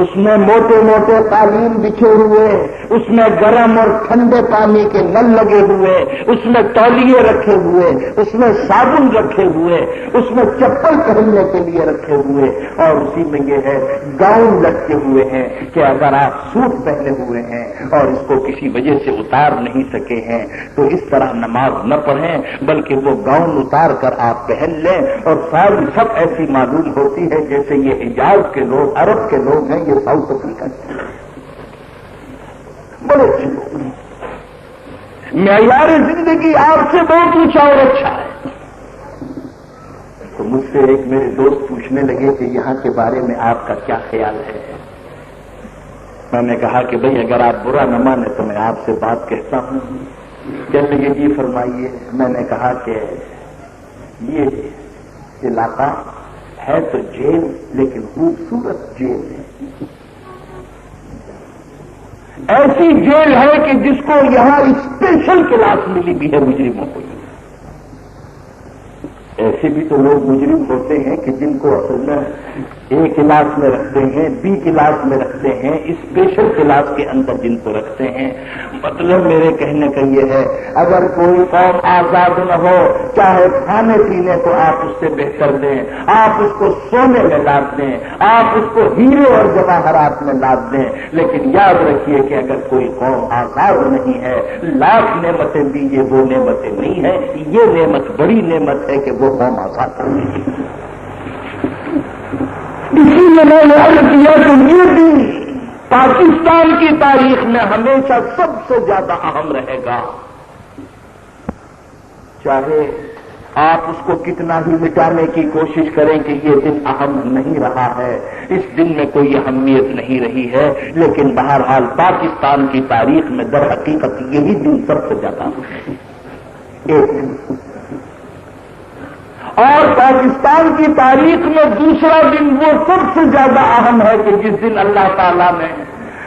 اس میں موٹے موٹے قالین بچھے ہوئے، اس میں گرم اور ٹھنڈے پانی کے نل لگے ہوئے، اس میں تولیے رکھے ہوئے، اس میں صابن رکھے ہوئے، اس میں چپل پہننے کے لیے رکھے ہوئے، اور اسی میں یہ ہے گاؤن لٹکے ہوئے ہیں کہ اگر آپ سوٹ پہنے ہوئے ہیں اور اس کو کسی وجہ سے اتار نہیں سکے ہیں تو اس طرح نماز نہ پڑھیں، بلکہ وہ گاؤن اتار کر آپ پہن لیں، اور ساری سب ایسی معلوم ہوتی ہے جیسے یہ حجاز کے لوگ، عرب کے لوگ ہیں، یہ ساؤتھ افریقہ کے بڑے اچھے لوگ ہیں. معیار زندگی آپ سے بہت اونچا اور اچھا ہے. تو مجھ سے ایک میرے دوست پوچھنے لگے کہ یہاں کے بارے میں آپ کا کیا خیال ہے. میں نے کہا کہ بھئی اگر آپ برا نہ مانے تو میں آپ سے بات کہتا ہوں. کہنے لگے جی فرمائیے. میں نے کہا کہ یہ علاقہ ہے تو جیل، لیکن خوبصورت جیل ہے. ایسی جیل ہے کہ جس کو یہاں اسپیشل کلاس ملی بھی ہے مجرموں کو. ایسے بھی تو لوگ مجرم ہوتے ہیں کہ جن کو اصل میں اے کلاس میں رکھتے ہیں، بی کلاس میں رکھتے ہیں، اسپیشل کلاس کے اندر جن کو رکھتے ہیں. مطلب میرے کہنے کا یہ ہے، اگر کوئی قوم آزاد نہ ہو، چاہے کھانے پینے کو آپ اس سے بہتر دیں، آپ اس کو سونے میں لاد دیں، آپ اس کو ہیرے اور جواہرات میں لاد دیں، لیکن یاد رکھیے کہ اگر کوئی قوم آزاد نہیں ہے، لاکھ نعمتیں بھی یہ وہ نعمتیں نہیں ہیں. یہ نعمت بڑی نعمت ہے کہ وہ قوم آزاد نہیں ہے. اسی لیے میں نے عرض کیا کہ یہ دن پاکستان کی تاریخ میں ہمیشہ سب سے زیادہ اہم رہے گا. چاہے آپ اس کو کتنا ہی مٹانے کی کوشش کریں کہ یہ دن اہم نہیں رہا ہے، اس دن میں کوئی اہمیت نہیں رہی ہے، لیکن بہرحال پاکستان کی تاریخ میں در حقیقت یہی دن سب سے زیادہ اہم ہے. ایک اور پاکستان کی تاریخ میں دوسرا دن وہ سب سے زیادہ اہم ہے کہ جس دن اللہ تعالیٰ نے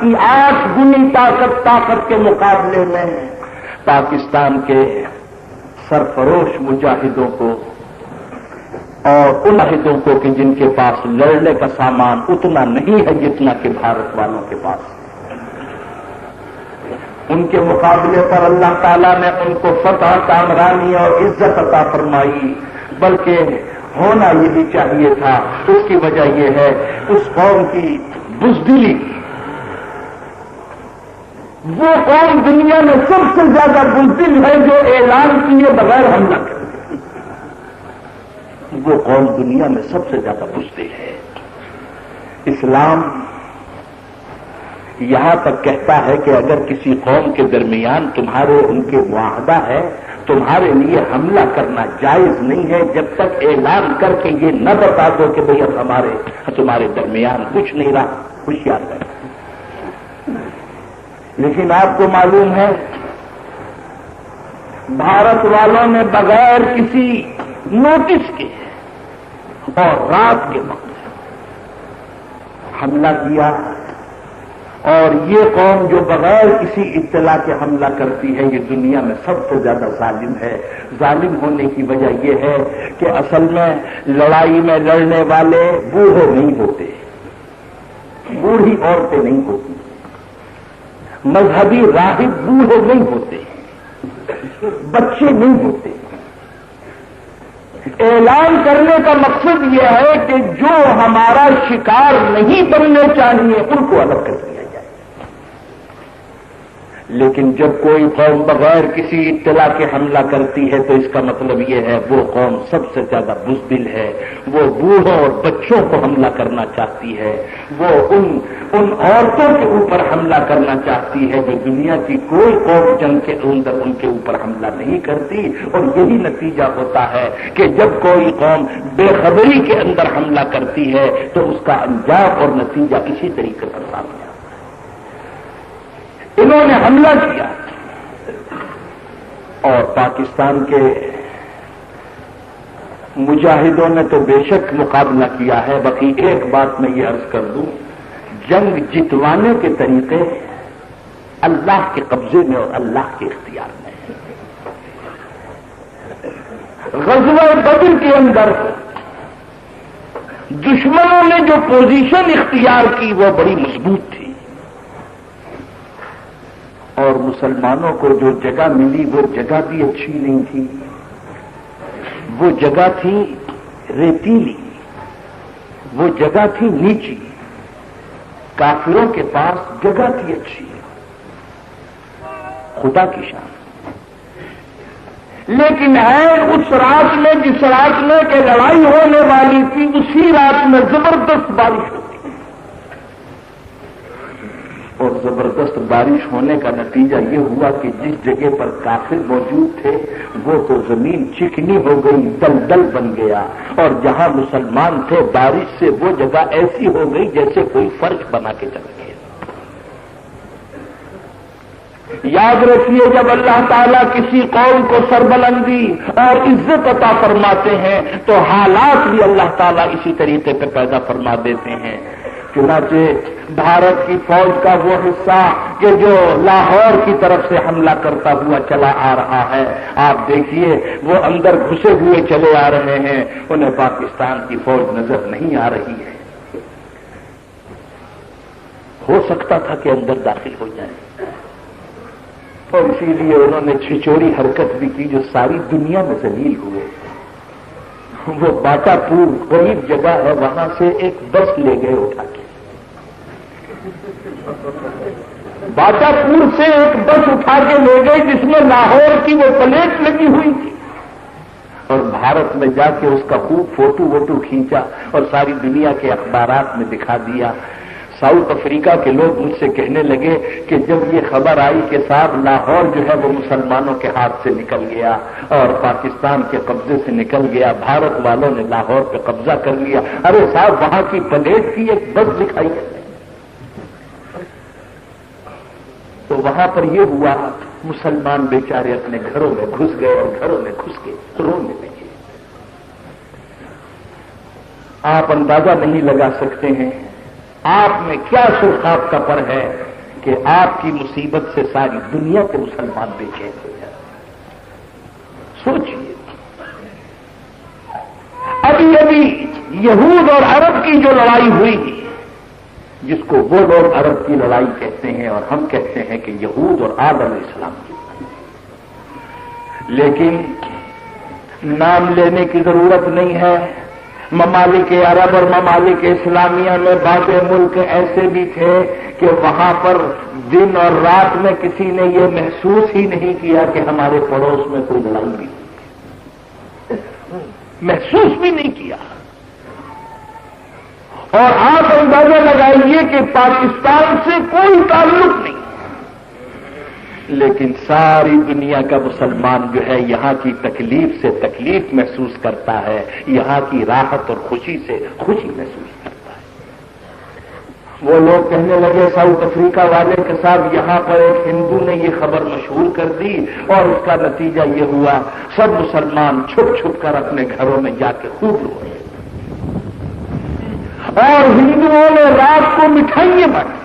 کی 8 گنی طاقت کے مقابلے میں پاکستان کے سرفروش مجاہدوں کو اور ان مجاہدوں کو کہ جن کے پاس لڑنے کا سامان اتنا نہیں ہے جتنا کہ بھارت والوں کے پاس، ان کے مقابلے پر اللہ تعالیٰ نے ان کو فتح، کامرانی اور عزت عطا فرمائی، بلکہ ہونا یہی چاہیے تھا۔ اس کی وجہ یہ ہے اس قوم کی بزدلی، وہ قوم دنیا میں سب سے زیادہ بزدل ہے جو اعلان کیے بغیر حملہ کرتی، وہ قوم دنیا میں سب سے زیادہ بزدل ہے۔ اسلام یہاں تک کہتا ہے کہ اگر کسی قوم کے درمیان تمہارے ان کے معاہدہ ہے، تمہارے لیے حملہ کرنا جائز نہیں ہے جب تک اعلان کر کے یہ نہ بتا دو کہ بھئی اب تمہارے درمیان کچھ نہیں رہا، ہوشیار ہے۔ لیکن آپ کو معلوم ہے بھارت والوں نے بغیر کسی نوٹس کے اور رات کے وقت حملہ کیا، اور یہ قوم جو بغیر کسی اطلاع کے حملہ کرتی ہے یہ دنیا میں سب سے زیادہ ظالم ہے۔ ظالم ہونے کی وجہ یہ ہے کہ اصل میں لڑائی میں لڑنے والے بوڑھے نہیں ہوتے، بوڑھی عورتیں نہیں ہوتی، مذہبی راہب بوڑھے نہیں ہوتے، بچے نہیں ہوتے۔ اعلان کرنے کا مقصد یہ ہے کہ جو ہمارا شکار نہیں بننے چاہیے ان کو الگ کر دیا جائے۔ لیکن جب کوئی قوم بغیر کسی اطلاع کے حملہ کرتی ہے تو اس کا مطلب یہ ہے وہ قوم سب سے زیادہ بزدل ہے، وہ بوڑھوں اور بچوں کو حملہ کرنا چاہتی ہے، وہ ان عورتوں کے اوپر حملہ کرنا چاہتی ہے جو دنیا کی کوئی قوم جنگ کے اندر ان کے اوپر حملہ نہیں کرتی۔ اور یہی نتیجہ ہوتا ہے کہ جب کوئی قوم بے خبری کے اندر حملہ کرتی ہے تو اس کا انجام اور نتیجہ اسی طریقے سے سامنے آتا ہے۔ انہوں نے حملہ کیا اور پاکستان کے مجاہدوں نے تو بے شک مقابلہ کیا ہے، باقی ایک بات میں یہ عرض کر دوں، جنگ جتوانے کے طریقے اللہ کے قبضے میں اور اللہ کے اختیار میں ہیں۔ غزوہ بدر کے اندر دشمنوں نے جو پوزیشن اختیار کی وہ بڑی مضبوط تھی، اور مسلمانوں کو جو جگہ ملی وہ جگہ بھی اچھی نہیں تھی، وہ جگہ تھی ریتیلی، وہ جگہ تھی نیچی، کافروں کے پاس جگہ تھی اچھی، خدا کی شان۔ لیکن ہے اس رات میں جس رات میں کہ لڑائی ہونے والی تھی اسی رات میں زبردست بارش ہوتی، اور زبردست بارش ہونے کا نتیجہ یہ ہوا کہ جس جگہ پر کافر موجود تھے وہ تو زمین چکنی ہو گئی، دلدل بن گیا، اور جہاں مسلمان تھے بارش سے وہ جگہ ایسی ہو گئی جیسے کوئی فرش بنا کے چل گیا۔ یاد رکھیے جب اللہ تعالیٰ کسی قوم کو سربلندی اور عزت عطا فرماتے ہیں تو حالات بھی اللہ تعالیٰ اسی طریقے پہ پیدا فرما دیتے ہیں۔ چنانچہ بھارت کی فوج کا وہ حصہ کہ جو لاہور کی طرف سے حملہ کرتا ہوا چلا آ رہا ہے، آپ دیکھیے وہ اندر گھسے ہوئے چلے آ رہے ہیں، انہیں پاکستان کی فوج نظر نہیں آ رہی ہے۔ ہو سکتا تھا کہ اندر داخل ہو جائے، اور اسی لیے انہوں نے چھچوری حرکت بھی کی جو ساری دنیا میں ذلیل ہوئے۔ وہ باٹا پور قریب جگہ ہے، وہاں سے ایک بس لے گئے اٹھا کے، باٹا پور سے ایک بس اٹھا کے لے گئے جس میں لاہور کی وہ پلیٹ لگی ہوئی تھی، اور بھارت میں جا کے اس کا خوب فوٹو ووٹو کھینچا اور ساری دنیا کے اخبارات میں دکھا دیا۔ ساؤتھ افریقہ کے لوگ مجھ سے کہنے لگے کہ جب یہ خبر آئی کہ صاحب لاہور جو ہے وہ مسلمانوں کے ہاتھ سے نکل گیا اور پاکستان کے قبضے سے نکل گیا، بھارت والوں نے لاہور پہ قبضہ کر لیا، ارے صاحب وہاں کی پلیٹ کی ایک بس دکھائی ہے۔ تو وہاں پر یہ ہوا، مسلمان بیچارے اپنے گھروں میں گھس گئے اور گھروں میں گھس کے رونے لگے۔ آپ اندازہ نہیں لگا سکتے ہیں آپ میں کیا سرخاب کا پر ہے کہ آپ کی مصیبت سے ساری دنیا کے مسلمان بے چین ہو جائے؟ سوچیے، ابھی ابھی یہود اور عرب کی جو لڑائی ہوئی، جس کو وہ لوگ عرب کی لڑائی کہتے ہیں اور ہم کہتے ہیں کہ یہود اور آدم علیہ السلام کی، لیکن نام لینے کی ضرورت نہیں ہے۔ ممالک عرب اور ممالک اسلامیہ میں بعض ملک ایسے بھی تھے کہ وہاں پر دن اور رات میں کسی نے یہ محسوس ہی نہیں کیا کہ ہمارے پڑوس میں کوئی لڑائی بھی محسوس بھی نہیں کیا۔ اور آپ اندازہ لگائیے کہ پاکستان سے کوئی تعلق نہیں، لیکن ساری دنیا کا مسلمان جو ہے یہاں کی تکلیف سے تکلیف محسوس کرتا ہے، یہاں کی راحت اور خوشی سے خوشی محسوس کرتا ہے۔ وہ لوگ کہنے لگے ساؤتھ افریقہ والے کے ساتھ یہاں پر ایک ہندو نے یہ خبر مشہور کر دی اور اس کا نتیجہ یہ ہوا سب مسلمان چھپ چھپ کر اپنے گھروں میں جا کے خوب روئے، اور ہندوؤں نے رات کو مٹھائیاں بانٹی،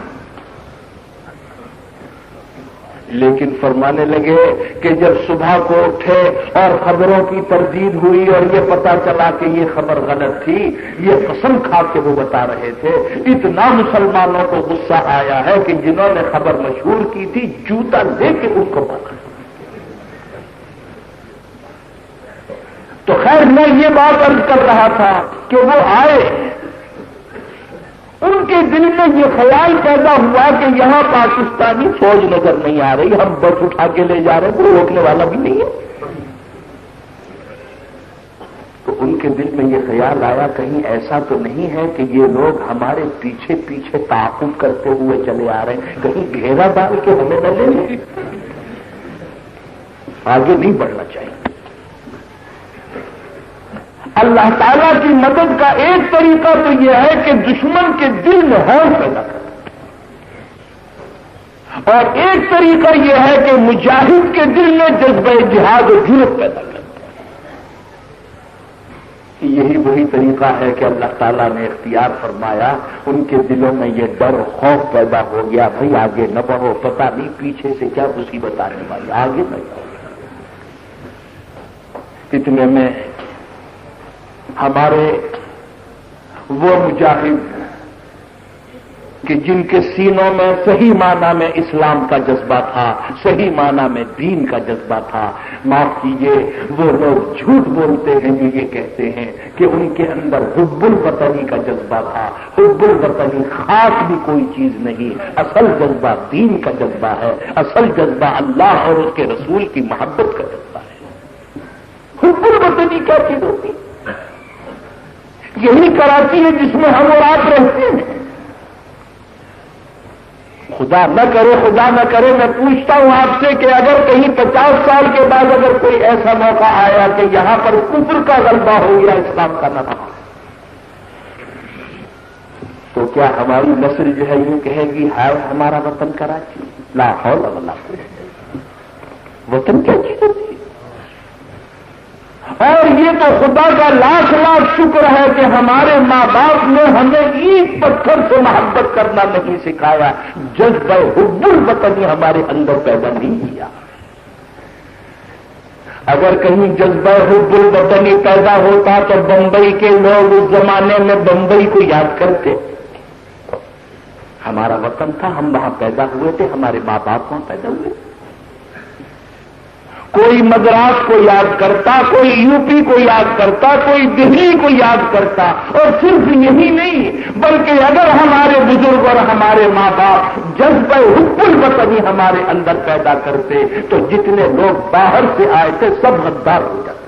لیکن فرمانے لگے کہ جب صبح کو اٹھے اور خبروں کی تردید ہوئی اور یہ پتا چلا کہ یہ خبر غلط تھی، یہ قسم کھا کے وہ بتا رہے تھے، اتنا مسلمانوں کو غصہ آیا ہے کہ جنہوں نے خبر مشہور کی تھی جوتا لے کے ان کو مارا۔ تو خیر میں یہ بات عرض کر رہا تھا کہ وہ آئے، ان کے دل میں یہ خیال پیدا ہوا کہ یہاں پاکستانی فوج نظر نہیں آ رہی، ہم بس اٹھا کے لے جا رہے ہیں، کوئی روکنے والا بھی نہیں ہے۔ تو ان کے دل میں یہ خیال آیا کہیں ایسا تو نہیں ہے کہ یہ لوگ ہمارے پیچھے پیچھے تعاقب کرتے ہوئے چلے آ رہے ہیں، کہیں گھیرا ڈال کے ہمیں نہ لے لیں، آگے نہیں بڑھنا چاہیے۔ اللہ تعالیٰ کی مدد کا ایک طریقہ تو یہ ہے کہ دشمن کے دل میں ہول پیدا کرنا، اور ایک طریقہ یہ ہے کہ مجاہد کے دل میں جذبہ جہاد و جرأت پیدا کرنا۔ یہی وہی طریقہ ہے کہ اللہ تعالیٰ نے اختیار فرمایا، ان کے دلوں میں یہ ڈر و خوف پیدا ہو گیا، بھئی آگے نہ بڑھو، پتہ نہیں پیچھے سے کیا مصیبت آنے والی، آگے نہ جاؤ۔ اتنے میں ہمارے وہ مجاہد کہ جن کے سینوں میں صحیح معنی میں اسلام کا جذبہ تھا، صحیح معنی میں دین کا جذبہ تھا، معاف کیجیے وہ لوگ جھوٹ بولتے ہیں جو یہ کہتے ہیں کہ ان کے اندر حب الوطنی کا جذبہ تھا۔ حب الوطنی خاص بھی کوئی چیز نہیں، اصل جذبہ دین کا جذبہ ہے، اصل جذبہ اللہ اور اس کے رسول کی محبت کا جذبہ ہے۔ حب الوطنی کیا چیز ہوتی ہے؟ یہی کراچی ہے جس میں ہم اور آپ رہتے ہیں۔ خدا نہ کرے میں پوچھتا ہوں آپ سے کہ اگر کہیں 50 سال کے بعد اگر کوئی ایسا موقع آیا کہ یہاں پر کفر کا غلبہ ہو یا اسلام کا نہ ہو، تو کیا ہماری نسل جو ہے یہ کہے گی ہائے ہمارا وطن کراچی؟ لا حول ولا قوت۔ وطن کیا چیز ہوتی ہے؟ اور یہ تو خدا کا لاکھ لاکھ شکر ہے کہ ہمارے ماں باپ نے ہمیں اینٹ پتھر سے محبت کرنا نہیں سکھایا، جذبہ حب الوطنی ہمارے اندر پیدا نہیں کیا۔ اگر کہیں جذبہ حب الوطنی پیدا ہوتا تو بمبئی کے لوگ اس زمانے میں بمبئی کو یاد کرتے۔ ہمارا وطن تھا، ہم وہاں پیدا ہوئے تھے، ہمارے ماں باپ وہاں پیدا ہوئے تھے۔ کوئی مدراس کو یاد کرتا، کوئی یو پی کو یاد کرتا، کوئی دہلی کو یاد کرتا، اور صرف یہی نہیں بلکہ اگر ہمارے بزرگ اور ہمارے ماں باپ جذبہ حب الوطنی ہمارے اندر پیدا کرتے تو جتنے لوگ باہر سے آئے تھے سب غدار ہو جاتے۔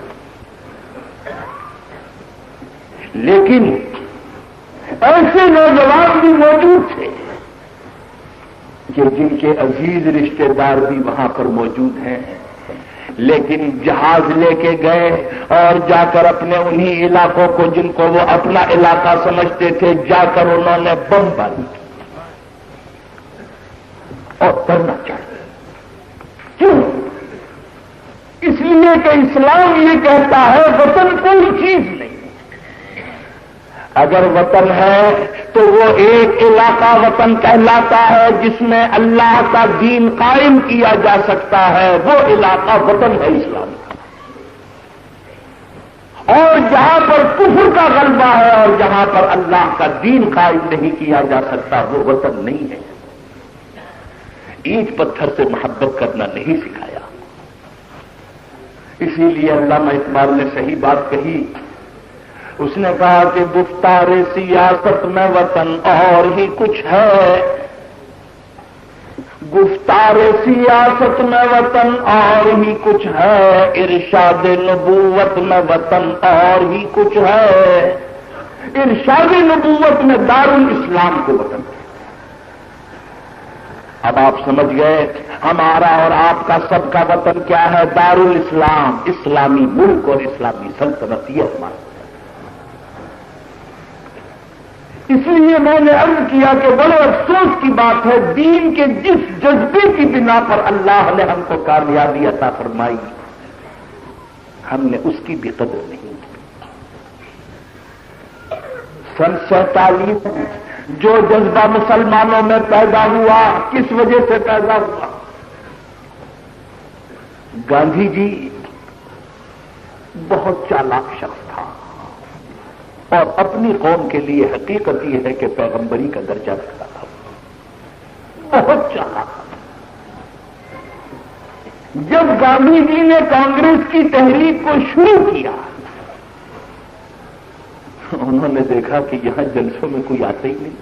لیکن ایسے نوجوان بھی موجود تھے کہ جن کے عزیز رشتے دار بھی وہاں پر موجود ہیں، لیکن جہاز لے کے گئے اور جا کر اپنے انہی علاقوں کو جن کو وہ اپنا علاقہ سمجھتے تھے جا کر انہوں نے بم باری کی اور کرنا چاہیے۔ کیوں؟ اس لیے کہ اسلام یہ کہتا ہے وطن کوئی چیز نہیں، اگر وطن ہے تو وہ ایک علاقہ وطن کہلاتا ہے جس میں اللہ کا دین قائم کیا جا سکتا ہے، وہ علاقہ وطن ہے اسلام کا۔ اور جہاں پر کفر کا غلبہ ہے اور جہاں پر اللہ کا دین قائم نہیں کیا جا سکتا، وہ وطن نہیں ہے۔ اینٹ پتھر سے محبت کرنا نہیں سکھایا۔ اسی لیے علامہ اقبال نے صحیح بات کہی، اس نے کہا کہ گفتار سیاست میں وطن اور ہی کچھ ہے، گفتار سیاست میں وطن اور ہی کچھ ہے، ارشاد نبوت میں وطن اور ہی کچھ ہے۔ ارشاد نبوت میں دارالاسلام کو وطن ہے۔ اب آپ سمجھ گئے ہمارا اور آپ کا سب کا وطن کیا ہے؟ دارالاسلام، اسلامی ملک اور اسلامی سلطنت، یہ ہمارا۔ اس لیے میں نے عرض کیا کہ بڑے افسوس کی بات ہے، دین کے جس جذبے کی بنا پر اللہ نے ہم کو کامیابی عطا فرمائی، ہم نے اس کی بھی قدر نہیں کی۔ سن 47 جو جذبہ مسلمانوں میں پیدا ہوا، کس وجہ سے پیدا ہوا؟ گاندھی جی بہت چالاک شخص تھا اور اپنی قوم کے لیے حقیقت یہ ہے کہ پیغمبری کا درجہ رکھتا تھا، بہت چالاک۔ جب گاندھی جی نے کانگریس کی تحریک کو شروع کیا، انہوں نے دیکھا کہ یہاں جلسوں میں کوئی آتا ہی نہیں،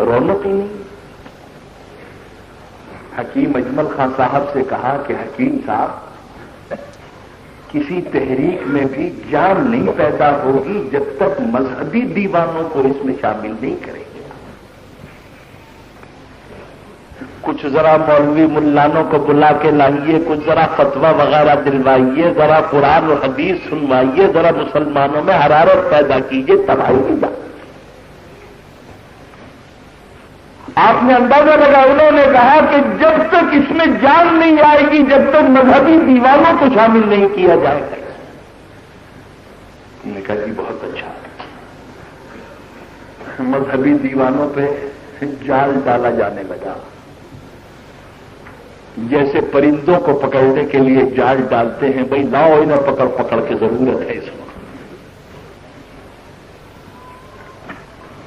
رونق ہی نہیں۔ حکیم اجمل خان صاحب سے کہا کہ حکیم صاحب، کسی تحریک میں بھی جان نہیں پیدا ہوگی جب تک مذہبی دیوانوں کو اس میں شامل نہیں کریں گے۔ کچھ ذرا مولوی ملانوں کو بلا کے لائیے، کچھ ذرا فتویٰ وغیرہ دلوائیے، ذرا قرآن و حدیث سنوائیے، ذرا مسلمانوں میں حرارت پیدا کیجیے، تباہی کی بات۔ آپ نے اندازہ لگا، انہوں نے کہا کہ جب تک اس میں جان نہیں آئے گی، جب تک مذہبی دیوانوں کو شامل نہیں کیا جائے گا۔ میں نے کہا جی بہت اچھا، مذہبی دیوانوں پہ جال ڈالا جانے لگا، جیسے پرندوں کو پکڑنے کے لیے جال ڈالتے ہیں، بھائی لاؤ انہیں پکڑ پکڑ کے ضرورت ہے اس وقت۔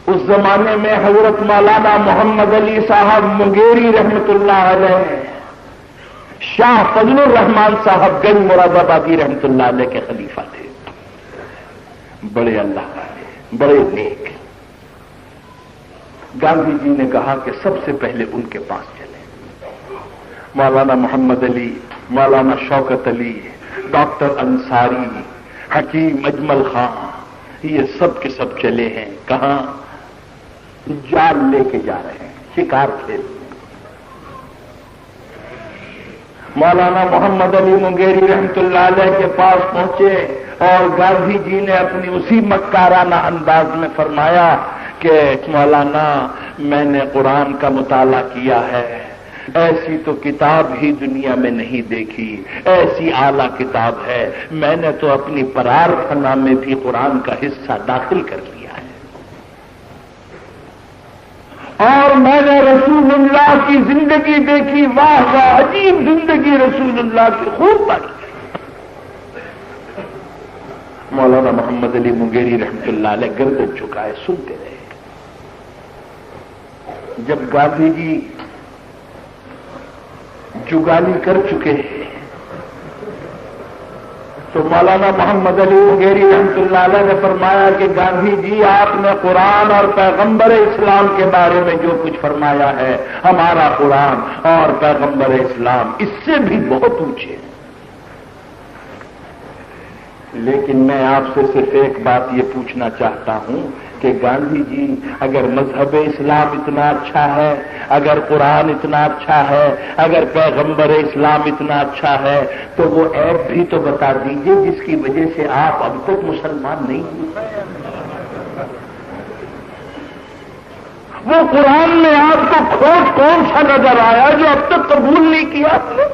اس زمانے میں حضرت مولانا محمد علی صاحب منگیری رحمت اللہ علیہ، شاہ فضل الرحمان صاحب گنج مراد آبادی رحمت اللہ علیہ کے خلیفہ تھے، بڑے اللہ والے، بڑے نیک۔ گاندھی جی نے کہا کہ سب سے پہلے ان کے پاس چلے۔ مولانا محمد علی، مولانا شوکت علی، ڈاکٹر انصاری، حکیم اجمل خان، یہ سب کے سب چلے ہیں۔ کہاں؟ جال لے کے جا رہے ہیں، شکار کھیل۔ مولانا محمد علی منگیری رحمت اللہ علیہ کے پاس پہنچے اور گاندھی جی نے اپنی اسی مکارانہ انداز میں فرمایا کہ مولانا، میں نے قرآن کا مطالعہ کیا ہے، ایسی تو کتاب ہی دنیا میں نہیں دیکھی، ایسی اعلیٰ کتاب ہے، میں نے تو اپنی پرارتھنا میں بھی قرآن کا حصہ داخل کر لیا ہے، اور میں نے رسول اللہ کی زندگی دیکھی، واہ واہ عجیب زندگی رسول اللہ کی، خوب پڑھی۔ مولانا محمد علی منگیری رحمت اللہ علیہ گردن جھکائے سنتے رہے۔ جب گاندھی جی جگالی کر چکے تو مولانا محمد علی منگیری رحمت اللہ علیہ نے فرمایا کہ گاندھی جی، آپ نے قرآن اور پیغمبر اسلام کے بارے میں جو کچھ فرمایا ہے، ہمارا قرآن اور پیغمبر اسلام اس سے بھی بہت اونچے ہیں، لیکن میں آپ سے صرف ایک بات یہ پوچھنا چاہتا ہوں کہ گاندھی جی، اگر مذہب اسلام اتنا اچھا ہے، اگر قرآن اتنا اچھا ہے، اگر پیغمبر اسلام اتنا اچھا ہے، تو وہ عیب بھی تو بتا دیجئے جس کی وجہ سے آپ اب تک مسلمان نہیں ہوئے۔ وہ قرآن میں آپ کو کھوٹ کون سا نظر آیا جو اب تک قبول نہیں کیا آپ نے؟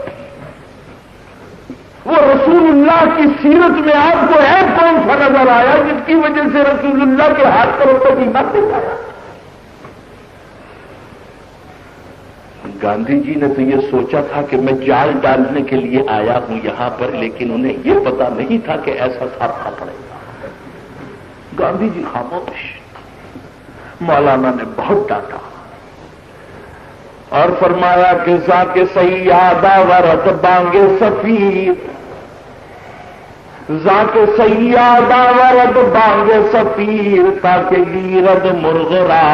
وہ رسول اللہ کی سیرت میں آپ کو عیب کون سا نظر آیا جس کی وجہ سے رسول اللہ کے ہاتھ پر اوپر ایمان دکھایا؟ گاندھی جی نے تو یہ سوچا تھا کہ میں جال ڈالنے کے لیے آیا ہوں یہاں پر، لیکن انہیں یہ پتا نہیں تھا کہ ایسا سارا پڑے گا۔ گاندھی جی خاموش، مولانا نے بہت ڈانٹا اور فرمایا کہ ذاک سیادہ ورد بانگے سفیر، ذاک سیادہ ورد بانگے سفیر، تاکہ گیرد مرغ را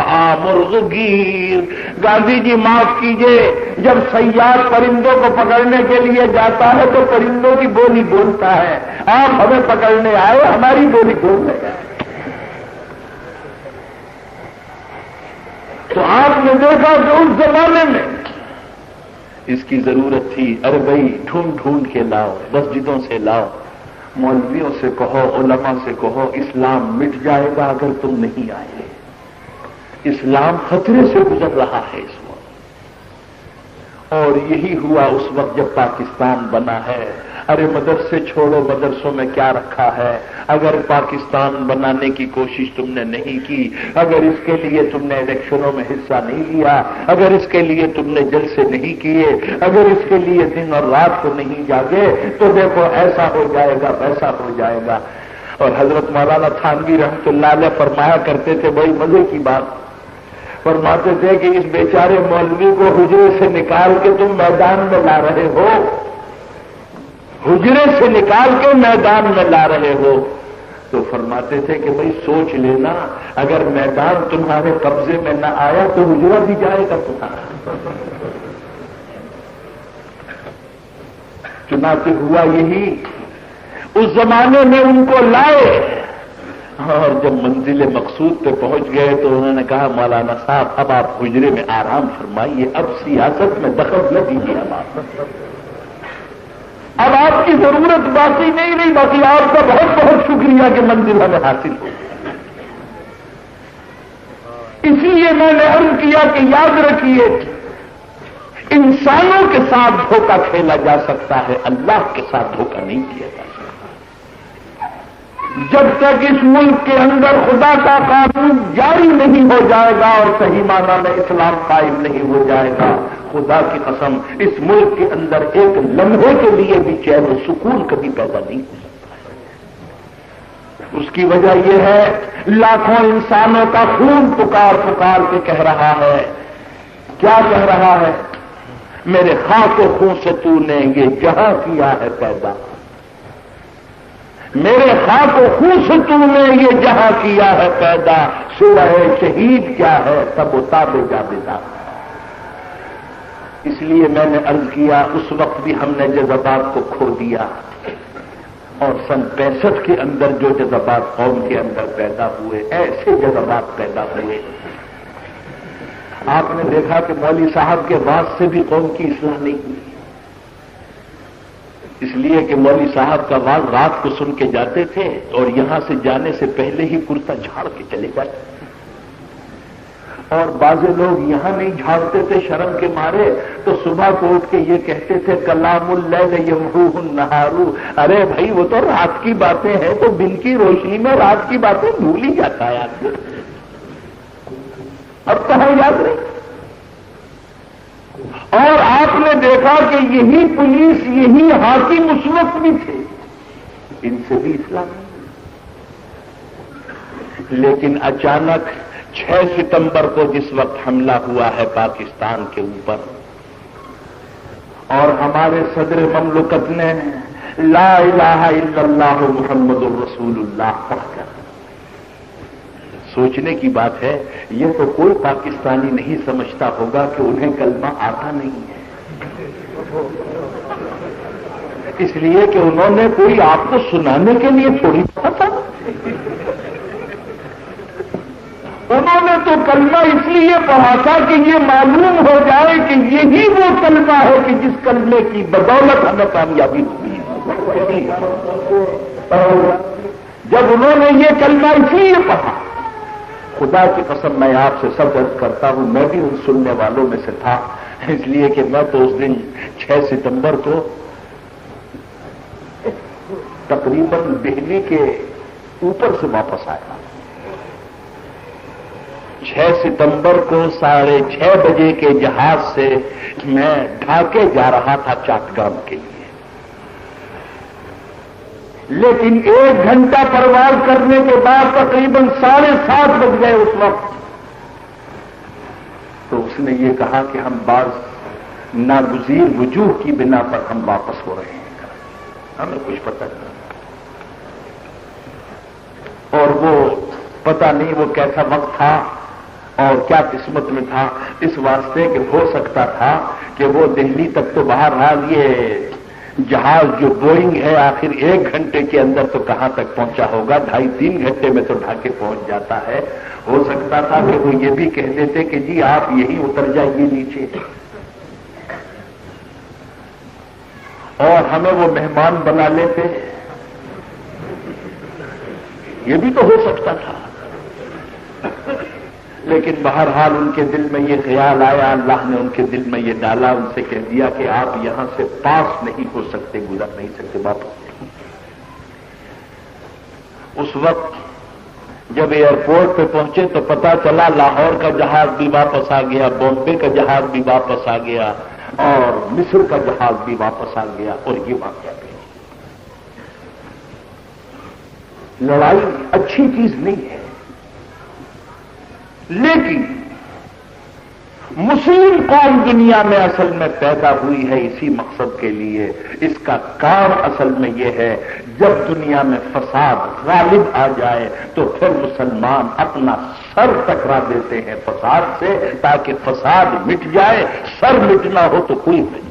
مرغ گیر۔ گاندھی جی معاف کیجئے، جب صیاد پرندوں کو پکڑنے کے لیے جاتا ہے تو پرندوں کی بولی بولتا ہے، آپ ہمیں پکڑنے آئے ہماری بولی بول رہے ہیں۔ تو آپ نے دیکھا کہ اس زمانے میں اس کی ضرورت تھی، ارے بھائی ڈھونڈ ڈھونڈ کے لاؤ، مسجدوں سے لاؤ، مولویوں سے کہو، علماء سے کہو، اسلام مٹ جائے گا اگر تم نہیں آئے۔ اسلام خطرے سے گزر رہا ہے اس وقت، اور یہی ہوا اس وقت جب پاکستان بنا ہے۔ ارے مدرسے چھوڑو، مدرسوں میں کیا رکھا ہے؟ اگر پاکستان بنانے کی کوشش تم نے نہیں کی، اگر اس کے لیے تم نے الیکشنوں میں حصہ نہیں لیا، اگر اس کے لیے تم نے جلسے نہیں کیے، اگر اس کے لیے دن اور رات کو نہیں جاگے، تو دیکھو ایسا ہو جائے گا، ویسا ہو جائے گا۔ اور حضرت مولانا تھانوی رحمۃ اللہ علیہ فرمایا کرتے تھے، بڑی مزے کی بات فرماتے تھے کہ اس بیچارے مولوی کو حجرے سے نکال کے تم میدان میں لا رہے ہو، حجرے سے نکال کے میدان میں لا رہے ہو۔ تو فرماتے تھے کہ بھئی سوچ لینا، اگر میدان تمہارے قبضے میں نہ آیا تو حجرہ بھی جائے گا تمہارا۔ چنانچہ ہوا یہی، اس زمانے میں ان کو لائے، اور جب منزل مقصود پہ پہنچ گئے تو انہوں نے کہا مولانا صاحب اب آپ حجرے میں آرام فرمائیے، اب سیاست میں دخل نہ دیجیے، اب آپ کی ضرورت باقی نہیں رہی، باقی آپ کا بہت بہت شکریہ کہ منزل ہمیں حاصل ہو۔ اسی لیے میں نے عرض کیا کہ یاد رکھیے، انسانوں کے ساتھ دھوکہ کھیلا جا سکتا ہے، اللہ کے ساتھ دھوکہ نہیں کیا جا سکتا۔ جب تک اس ملک کے اندر خدا کا قانون جاری نہیں ہو جائے گا اور صحیح معنی میں اسلام قائم نہیں ہو جائے گا، خدا کی قسم اس ملک کے اندر ایک لمحے کے لیے بھی چین و سکون کبھی پیدا نہیں ہو سکتا۔ اس کی وجہ یہ ہے، لاکھوں انسانوں کا خون پکار پکار کے کہہ رہا ہے، کیا کہہ رہا ہے؟ میرے خاک و خون سے تو نے یہ جہاں کیا ہے پیدا، میرے خاک و خون سے تو نے یہ جہاں کیا ہے پیدا، سورہ شہید کیا ہے تب اتاب جاویداں۔ اس لیے میں نے عرض کیا، اس وقت بھی ہم نے جذبات کو کھو دیا، اور سن 65 کے اندر جو جذبات قوم کے اندر پیدا ہوئے، ایسے جذبات پیدا ہوئے۔ آپ نے دیکھا کہ مولوی صاحب کے بعد سے بھی قوم کی اصلاح نہیں ہوئی، اس لیے کہ مولوی صاحب کا واز رات کو سن کے جاتے تھے اور یہاں سے جانے سے پہلے ہی کرتا جھاڑ کے چلے جاتے، اور بعض لوگ یہاں نہیں جھاڑتے تھے شرم کے مارے، تو صبح کو اٹھ کے یہ کہتے تھے کلام اللیل یمحوہ النہار۔ ارے بھائی وہ تو رات کی باتیں ہیں، تو دن کی روشنی میں رات کی باتیں بھول ہی جاتا ہے آدمی، اب کہاں یاد رہی؟ اور آپ نے دیکھا کہ یہی پولیس، یہی حاکم اس وقت بھی تھے، ان سے بھی اصلاح نہیں۔ لیکن اچانک 6 ستمبر کو جس وقت حملہ ہوا ہے پاکستان کے اوپر، اور ہمارے صدر مملکت نے لا الہ الا اللہ محمد الرسول اللہ پڑھ کر، سوچنے کی بات ہے، یہ تو کوئی پاکستانی نہیں سمجھتا ہوگا کہ انہیں کلمہ آتا نہیں ہے، اس لیے کہ انہوں نے کوئی آپ کو سنانے کے لیے تھوڑی پڑھا، انہوں نے تو کلمہ اس لیے پڑھا تھا کہ یہ معلوم ہو جائے کہ یہی وہ کلمہ ہے کہ جس کلمے کی بدولت ہمیں کامیابی ہوئی ہے۔ جب انہوں نے یہ کلمہ اس لیے پڑھا، خدا کی قسم میں آپ سے سب عرض کرتا ہوں، میں بھی ان سننے والوں میں سے تھا، اس لیے کہ میں تو اس دن 6 ستمبر کو تقریباً دہلی کے اوپر سے واپس آیا۔ 6 ستمبر کو 6:30 بجے کے جہاز سے میں ڈھاکے جا رہا تھا چاٹگام کے لیے، لیکن 1 گھنٹہ پرواز کرنے کے بعد تقریباً 7:30 بج گئے اس وقت۔ تو اس نے یہ کہا کہ ہم بعض ناگزیر وجوہ کی بنا پر ہم واپس ہو رہے ہیں، ہمیں کچھ پتہ نہیں، اور وہ پتہ نہیں وہ کیسا وقت تھا اور کیا قسمت میں تھا، اس واسطے کہ ہو سکتا تھا کہ وہ دہلی تک تو بہرحال یہ جہاز جو بوئنگ ہے آخر 1 گھنٹے کے اندر تو کہاں تک پہنچا ہوگا، 2.5-3 گھنٹے میں تو ڈھاکے پہنچ جاتا ہے۔ ہو سکتا تھا کہ وہ یہ بھی کہہ دیتے کہ جی آپ یہی اتر جائیے نیچے، اور ہمیں وہ مہمان بنا لیتے، یہ بھی تو ہو سکتا تھا۔ لیکن بہرحال ان کے دل میں یہ خیال آیا، اللہ نے ان کے دل میں یہ ڈالا، ان سے کہہ دیا کہ آپ یہاں سے پاس نہیں ہو سکتے، گزر نہیں سکتے، واپس۔ اس وقت جب ایئرپورٹ پہ پہنچے تو پتا چلا لاہور کا جہاز بھی واپس آ گیا، بامبے کا جہاز بھی واپس آ گیا، اور مصر کا جہاز بھی واپس آ گیا، اور یہ واقعہ بھی۔ لڑائی اچھی چیز نہیں ہے، لیکن مسلم قوم دنیا میں اصل میں پیدا ہوئی ہے اسی مقصد کے لیے۔ اس کا کام اصل میں یہ ہے جب دنیا میں فساد غالب آ جائے تو پھر مسلمان اپنا سر ٹکرا دیتے ہیں فساد سے، تاکہ فساد مٹ جائے۔ سر مٹنا ہو تو کوئی نہیں۔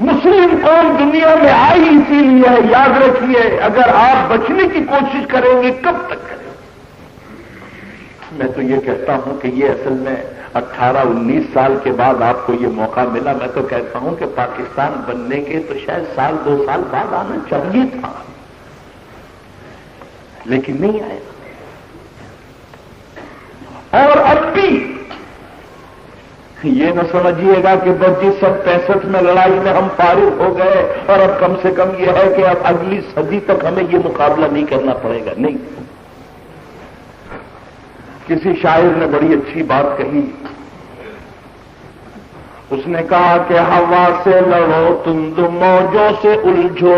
مسلم قوم دنیا میں آئی اسی لیے ہے، یاد رکھیے، اگر آپ بچنے کی کوشش کریں گے کب تک کریں گے؟ میں تو یہ کہتا ہوں کہ یہ اصل میں 18-19 سال کے بعد آپ کو یہ موقع ملا۔ میں تو کہتا ہوں کہ پاکستان بننے کے تو شاید 1-2 سال بعد آنا چاہیے تھا، لیکن نہیں آیا۔ اور اب بھی یہ نہ سمجھیے گا کہ بس 65 میں لڑائی میں ہم فارغ ہو گئے اور اب کم سے کم یہ ہے کہ اب اگلی صدی تک ہمیں یہ مقابلہ نہیں کرنا پڑے گا، نہیں۔ کسی شاعر نے بڑی اچھی بات کہی، اس نے کہا کہ ہوا سے لڑو تم دو موجوں سے الجھو،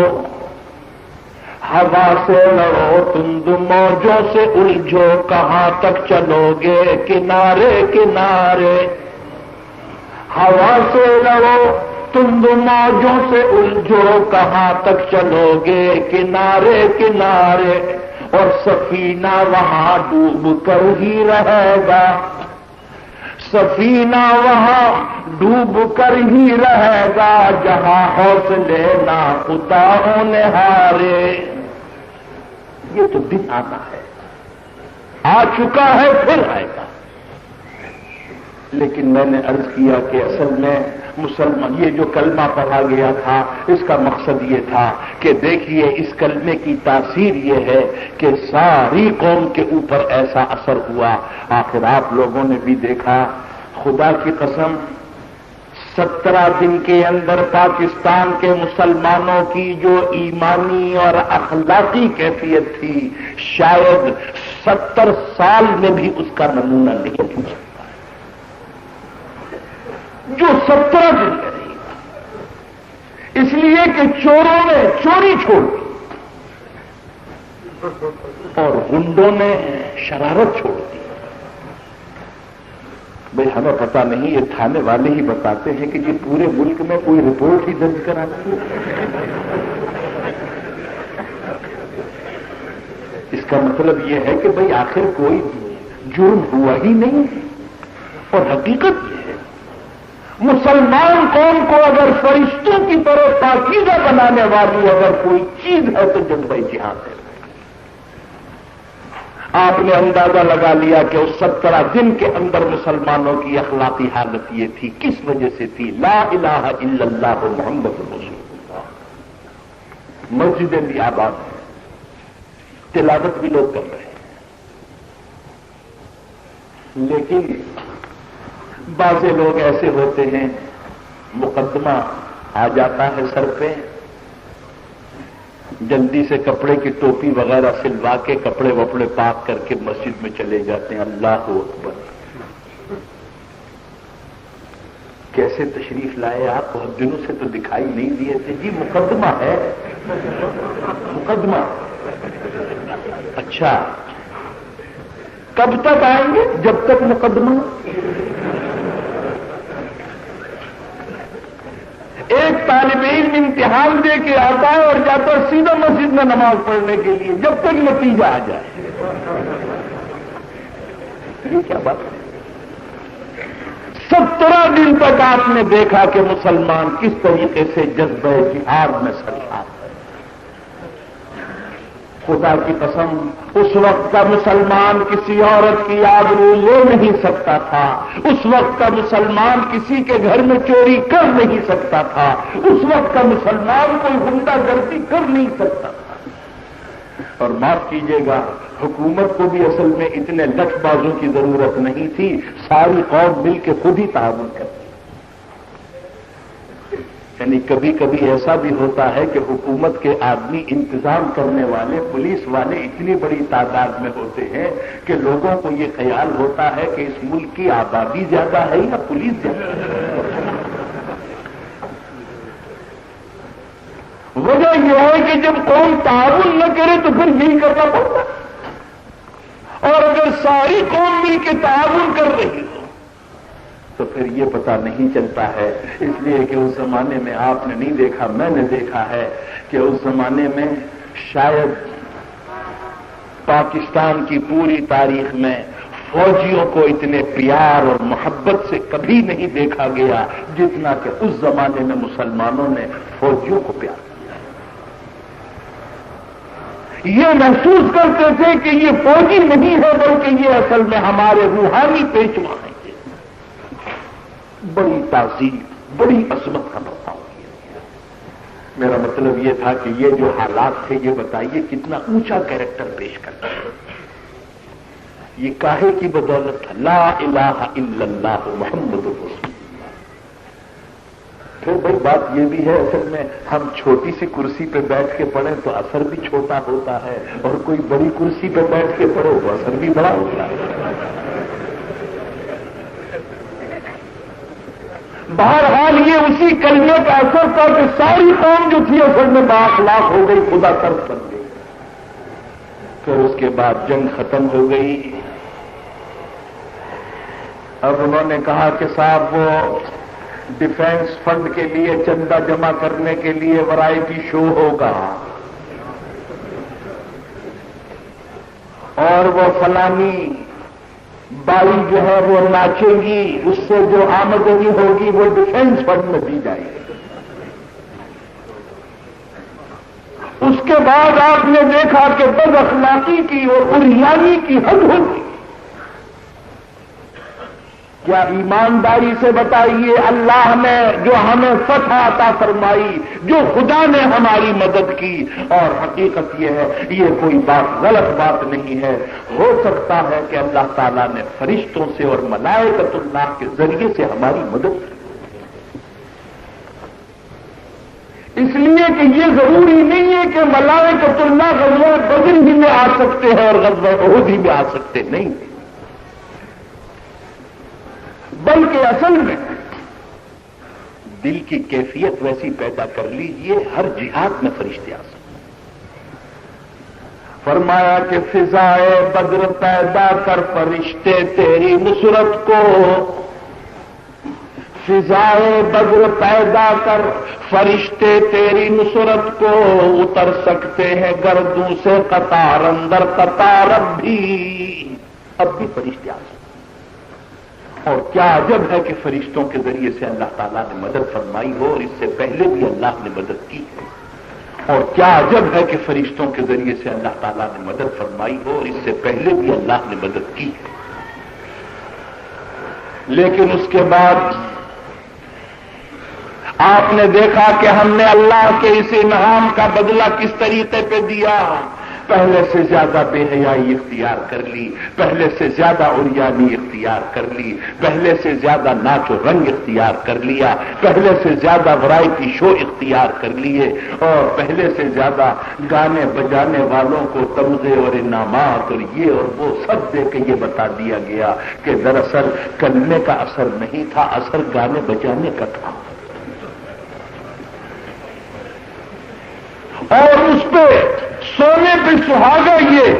ہوا سے لڑو تم دو موجوں سے الجھو، کہاں تک چلو گے کنارے کنارے۔ ہوا سے لڑو تم دو موجوں سے الجھو، کہاں تک چلو گے کنارے کنارے، اور سفینہ وہاں ڈوب کر ہی رہے گا، سفینہ وہاں ڈوب کر ہی رہے گا، جہاں حوصلے نہ خداؤں نے ہارے۔ یہ تو دن آنا ہے، آ چکا ہے، پھر آئے گا۔ لیکن میں نے عرض کیا کہ اصل میں مسلمان یہ جو کلمہ پڑھا گیا تھا اس کا مقصد یہ تھا کہ دیکھیے اس کلمے کی تاثیر یہ ہے کہ ساری قوم کے اوپر ایسا اثر ہوا۔ آخر آپ لوگوں نے بھی دیکھا، خدا کی قسم 17 دن کے اندر پاکستان کے مسلمانوں کی جو ایمانی اور اخلاقی کیفیت تھی شاید 70 سال میں بھی اس کا نمونہ نہیں ہو سکتا، جو 17 دن میں نہیں، اس لیے کہ چوروں نے چوری چھوڑ دی اور غنڈوں نے شرارت چھوڑ دی۔ بھئی ہمیں پتہ نہیں، یہ تھانے والے ہی بتاتے ہیں کہ جی پورے ملک میں کوئی رپورٹ ہی درج کراتی ہے۔ اس کا مطلب یہ ہے کہ بھئی آخر کوئی جرم ہوا ہی نہیں ہے، اور حقیقت یہ ہے مسلمان قوم کو اگر فرشتوں کی طرح پاکیزہ بنانے والی اگر کوئی چیز ہے تو جذبہ جہاد ہے۔ آپ نے اندازہ لگا لیا کہ اس 17 دن کے اندر مسلمانوں کی اخلاقی حالت یہ تھی، کس وجہ سے تھی؟ لا الہ الا اللہ محمد رسول اللہ۔ مسجدیں بھی آباد ہیں، تلاوت بھی لوگ کر رہے ہیں، لیکن بعض لوگ ایسے ہوتے ہیں، مقدمہ آ جاتا ہے سر پہ جلدی سے کپڑے کی ٹوپی وغیرہ سلوا کے کپڑے وپڑے پاک کر کے مسجد میں چلے جاتے ہیں. اللہ اکبر. کیسے تشریف لائے آپ؟ بہت دنوں سے تو دکھائی نہیں دیے تھے. جی مقدمہ ہے. مقدمہ. اچھا کب تک آئیں گے؟ جب تک مقدمہ. ایک طالب علم امتحان دے کے آتا ہے اور جاتا ہے سیدھا مسجد میں نماز پڑھنے کے لیے جب تک نتیجہ آ جائے. یہ کیا بات ہے؟ 17 دن تک آپ نے دیکھا کہ مسلمان کس طریقے سے جذبہ جہاد میں سرشار ہے. خدا کی قسم اس وقت کا مسلمان کسی عورت کی آبرو لے نہیں سکتا تھا. اس وقت کا مسلمان کسی کے گھر میں چوری کر نہیں سکتا تھا. اس وقت کا مسلمان کوئی غنڈہ گردی کر نہیں سکتا تھا. اور معاف کیجیے گا حکومت کو بھی اصل میں اتنے لٹھ بازوں کی ضرورت نہیں تھی. ساری قوم مل کے خود ہی تعاون کرتی. یعنی کبھی کبھی ایسا بھی ہوتا ہے کہ حکومت کے آدمی انتظام کرنے والے پولیس والے اتنی بڑی تعداد میں ہوتے ہیں کہ لوگوں کو یہ خیال ہوتا ہے کہ اس ملک کی آبادی زیادہ ہے یا پولیس زیادہ ہے. وجہ یہ ہے کہ جب قوم تعاون نہ کرے تو پھر یہی کرنا پڑتا. اور اگر ساری قوم مل کے تعاون کر رہی ہو تو پھر یہ پتہ نہیں چلتا ہے. اس لیے کہ اس زمانے میں آپ نے نہیں دیکھا، میں نے دیکھا ہے کہ اس زمانے میں شاید پاکستان کی پوری تاریخ میں فوجیوں کو اتنے پیار اور محبت سے کبھی نہیں دیکھا گیا جتنا کہ اس زمانے میں مسلمانوں نے فوجیوں کو پیار کیا. یہ محسوس کرتے تھے کہ یہ فوجی نہیں ہے بلکہ یہ اصل میں ہمارے روحانی پیشوا ہیں. بڑی تعظیم، بڑی عظمت کا برتاؤ کیا. میرا مطلب یہ تھا کہ یہ جو حالات تھے یہ بتائیے کتنا اونچا کیریکٹر پیش کرتا ہے. یہ کاہے کی بدولت تھا؟ لا الہ الا اللہ محمد رسول اللہ. پھر بھائی بات یہ بھی ہے اصل میں ہم چھوٹی سی کرسی پہ بیٹھ کے پڑھیں تو اثر بھی چھوٹا ہوتا ہے اور کوئی بڑی کرسی پہ بیٹھ کے پڑھو تو اثر بھی بڑا ہوتا ہے. بہرحال یہ اسی کلمے کا اثر تھا کہ ساری قوم جو تھی اصل میں بااخلاق ہو گئی، خدا ترس بن گئی. پھر اس کے بعد جنگ ختم ہو گئی. اب انہوں نے کہا کہ صاحب وہ ڈیفینس فنڈ کے لیے چندہ جمع کرنے کے لیے ورائٹی شو ہوگا اور وہ فلانی بائی جو ہے وہ ناچے گی، اس سے جو آمدنی ہوگی وہ ڈیفینس فنڈ میں دی جائے گی. اس کے بعد آپ نے دیکھا کہ بد اخلاقی کی اور عریانی کی حد ہوگی. کیا ایمانداری سے بتائیے اللہ نے جو ہمیں فتح عطا فرمائی، جو خدا نے ہماری مدد کی، اور حقیقت یہ ہے یہ کوئی بات غلط بات نہیں ہے. ہو سکتا ہے کہ اللہ تعالیٰ نے فرشتوں سے اور ملائکۃ اللہ کے ذریعے سے ہماری مدد کی. اس لیے کہ یہ ضروری نہیں ہے کہ ملائکۃ اللہ غزوہ بدر ہی میں آ سکتے ہیں اور غزوہ احد ہی میں آ سکتے نہیں، بلکہ اصل میں دل کی کیفیت ویسی پیدا کر لیجئے ہر جہاد میں فرشتے آ سکتے. فرمایا کہ فضائے بدر پیدا کر فرشتے تیری نصرت کو، فضائے بدر پیدا کر فرشتے تیری نصرت کو، اتر سکتے ہیں گردوں سے قطار اندر قطار اب بھی فرشتے آ سکتے. اور کیا عجب ہے کہ فرشتوں کے ذریعے سے اللہ تعالیٰ نے مدد فرمائی ہو اور اس سے پہلے بھی اللہ نے مدد کی ہے. اور کیا عجب ہے کہ فرشتوں کے ذریعے سے اللہ تعالیٰ نے مدد فرمائی ہو اور اس سے پہلے بھی اللہ نے مدد کی ہے. لیکن اس کے بعد آپ نے دیکھا کہ ہم نے اللہ کے اس انعام کا بدلہ کس طریقے پہ دیا. پہلے سے زیادہ بے حیائی اختیار کر لی، پہلے سے زیادہ عریانی اختیار کر لی، پہلے سے زیادہ ناچ و رنگ اختیار کر لیا، پہلے سے زیادہ ورائٹی شو اختیار کر لیے، اور پہلے سے زیادہ گانے بجانے والوں کو تمغے اور انعامات اور یہ اور وہ سب دے کے یہ بتا دیا گیا کہ دراصل کلمے کا اثر نہیں تھا، اثر گانے بجانے کا تھا۔ اور اس پہ سونے پہ سہاگا یہ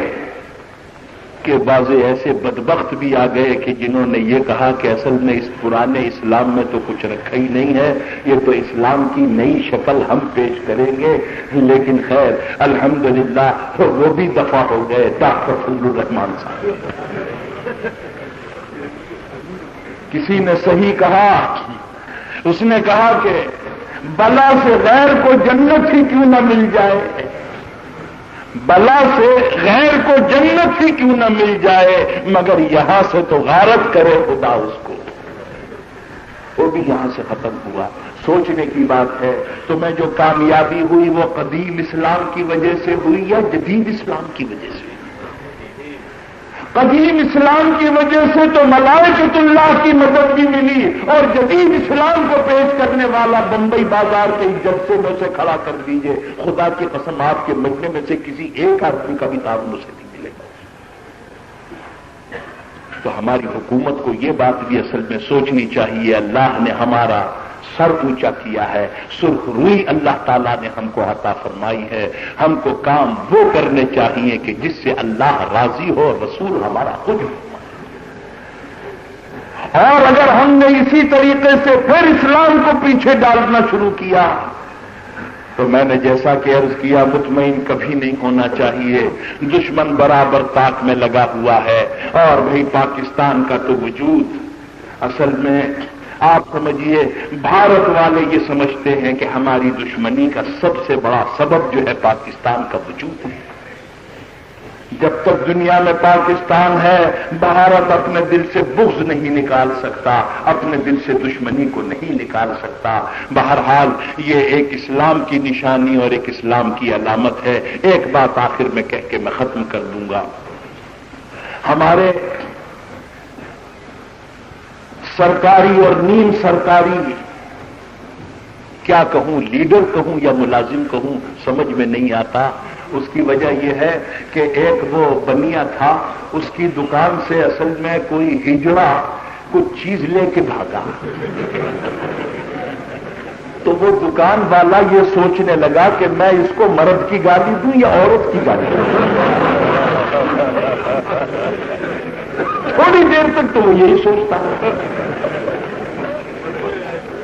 کہ بعضے ایسے بدبخت بھی آ گئے کہ جنہوں نے یہ کہا کہ اصل میں اس پرانے اسلام میں تو کچھ رکھا ہی نہیں ہے، یہ تو اسلام کی نئی شکل ہم پیش کریں گے۔ لیکن خیر الحمدللہ وہ بھی دفع ہو گئے۔ ڈاکٹر فضل الرحمان صاحب کسی نے صحیح کہا، اس نے کہا کہ بلا سے غیر کو جنت ہی کیوں نہ مل جائے، بلا سے غیر کو جنت ہی کیوں نہ مل جائے، مگر یہاں سے تو غارت کرے خدا اس کو۔ وہ بھی یہاں سے ختم ہوا۔ سوچنے کی بات ہے تو میں جو کامیابی ہوئی وہ قدیم اسلام کی وجہ سے ہوئی یا جدید اسلام کی وجہ سے؟ قدیم اسلام کی وجہ سے تو ملائکۃ اللہ کی مدد بھی ملی، اور جدید اسلام کو پیش کرنے والا بمبئی بازار کے جلسے میں سے کھڑا کر دیجئے، خدا کی قسم آپ کے مجمع میں سے کسی ایک آدمی کا بھی تعاون اسے نہیں ملے گا۔ تو ہماری حکومت کو یہ بات بھی اصل میں سوچنی چاہیے، اللہ نے ہمارا سر اونچا کیا ہے، سرخ روئی اللہ تعالیٰ نے ہم کو عطا فرمائی ہے، ہم کو کام وہ کرنے چاہیے کہ جس سے اللہ راضی ہو، رسول ہمارا خوش ہو۔ اور اگر ہم نے اسی طریقے سے پھر اسلام کو پیچھے ڈالنا شروع کیا تو میں نے جیسا کہ عرض کیا مطمئن کبھی نہیں ہونا چاہیے، دشمن برابر طاق میں لگا ہوا ہے۔ اور بھئی پاکستان کا تو وجود اصل میں آپ سمجھیے بھارت والے یہ سمجھتے ہیں کہ ہماری دشمنی کا سب سے بڑا سبب جو ہے پاکستان کا وجود ہے۔ جب تک دنیا میں پاکستان ہے بھارت اپنے دل سے بغض نہیں نکال سکتا، اپنے دل سے دشمنی کو نہیں نکال سکتا۔ بہرحال یہ ایک اسلام کی نشانی اور ایک اسلام کی علامت ہے۔ ایک بات آخر میں کہہ کے میں ختم کر دوں گا، ہمارے سرکاری اور نیم سرکاری کیا کہوں، لیڈر کہوں یا ملازم کہوں سمجھ میں نہیں آتا۔ اس کی وجہ یہ ہے کہ ایک وہ بنیا تھا، اس کی دکان سے اصل میں کوئی ہجڑا کچھ چیز لے کے بھاگا، تو وہ دکان والا یہ سوچنے لگا کہ میں اس کو مرد کی گالی دوں یا عورت کی گالی دوں۔ تھوڑی دیر تک تو وہ یہی سوچتا ہے۔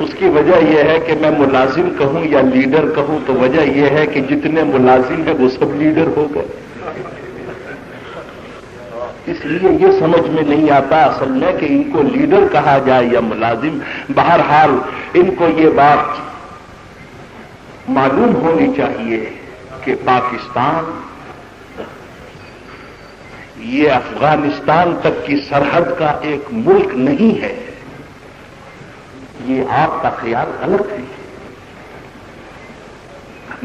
اس کی وجہ یہ ہے کہ میں ملازم کہوں یا لیڈر کہوں تو وجہ یہ ہے کہ جتنے ملازم ہیں وہ سب لیڈر ہو گئے، اس لیے یہ سمجھ میں نہیں آتا اصل میں کہ ان کو لیڈر کہا جائے یا ملازم۔ بہرحال ان کو یہ بات معلوم ہونی چاہیے کہ پاکستان یہ افغانستان تک کی سرحد کا ایک ملک نہیں ہے، یہ آپ کا خیال غلط ہے،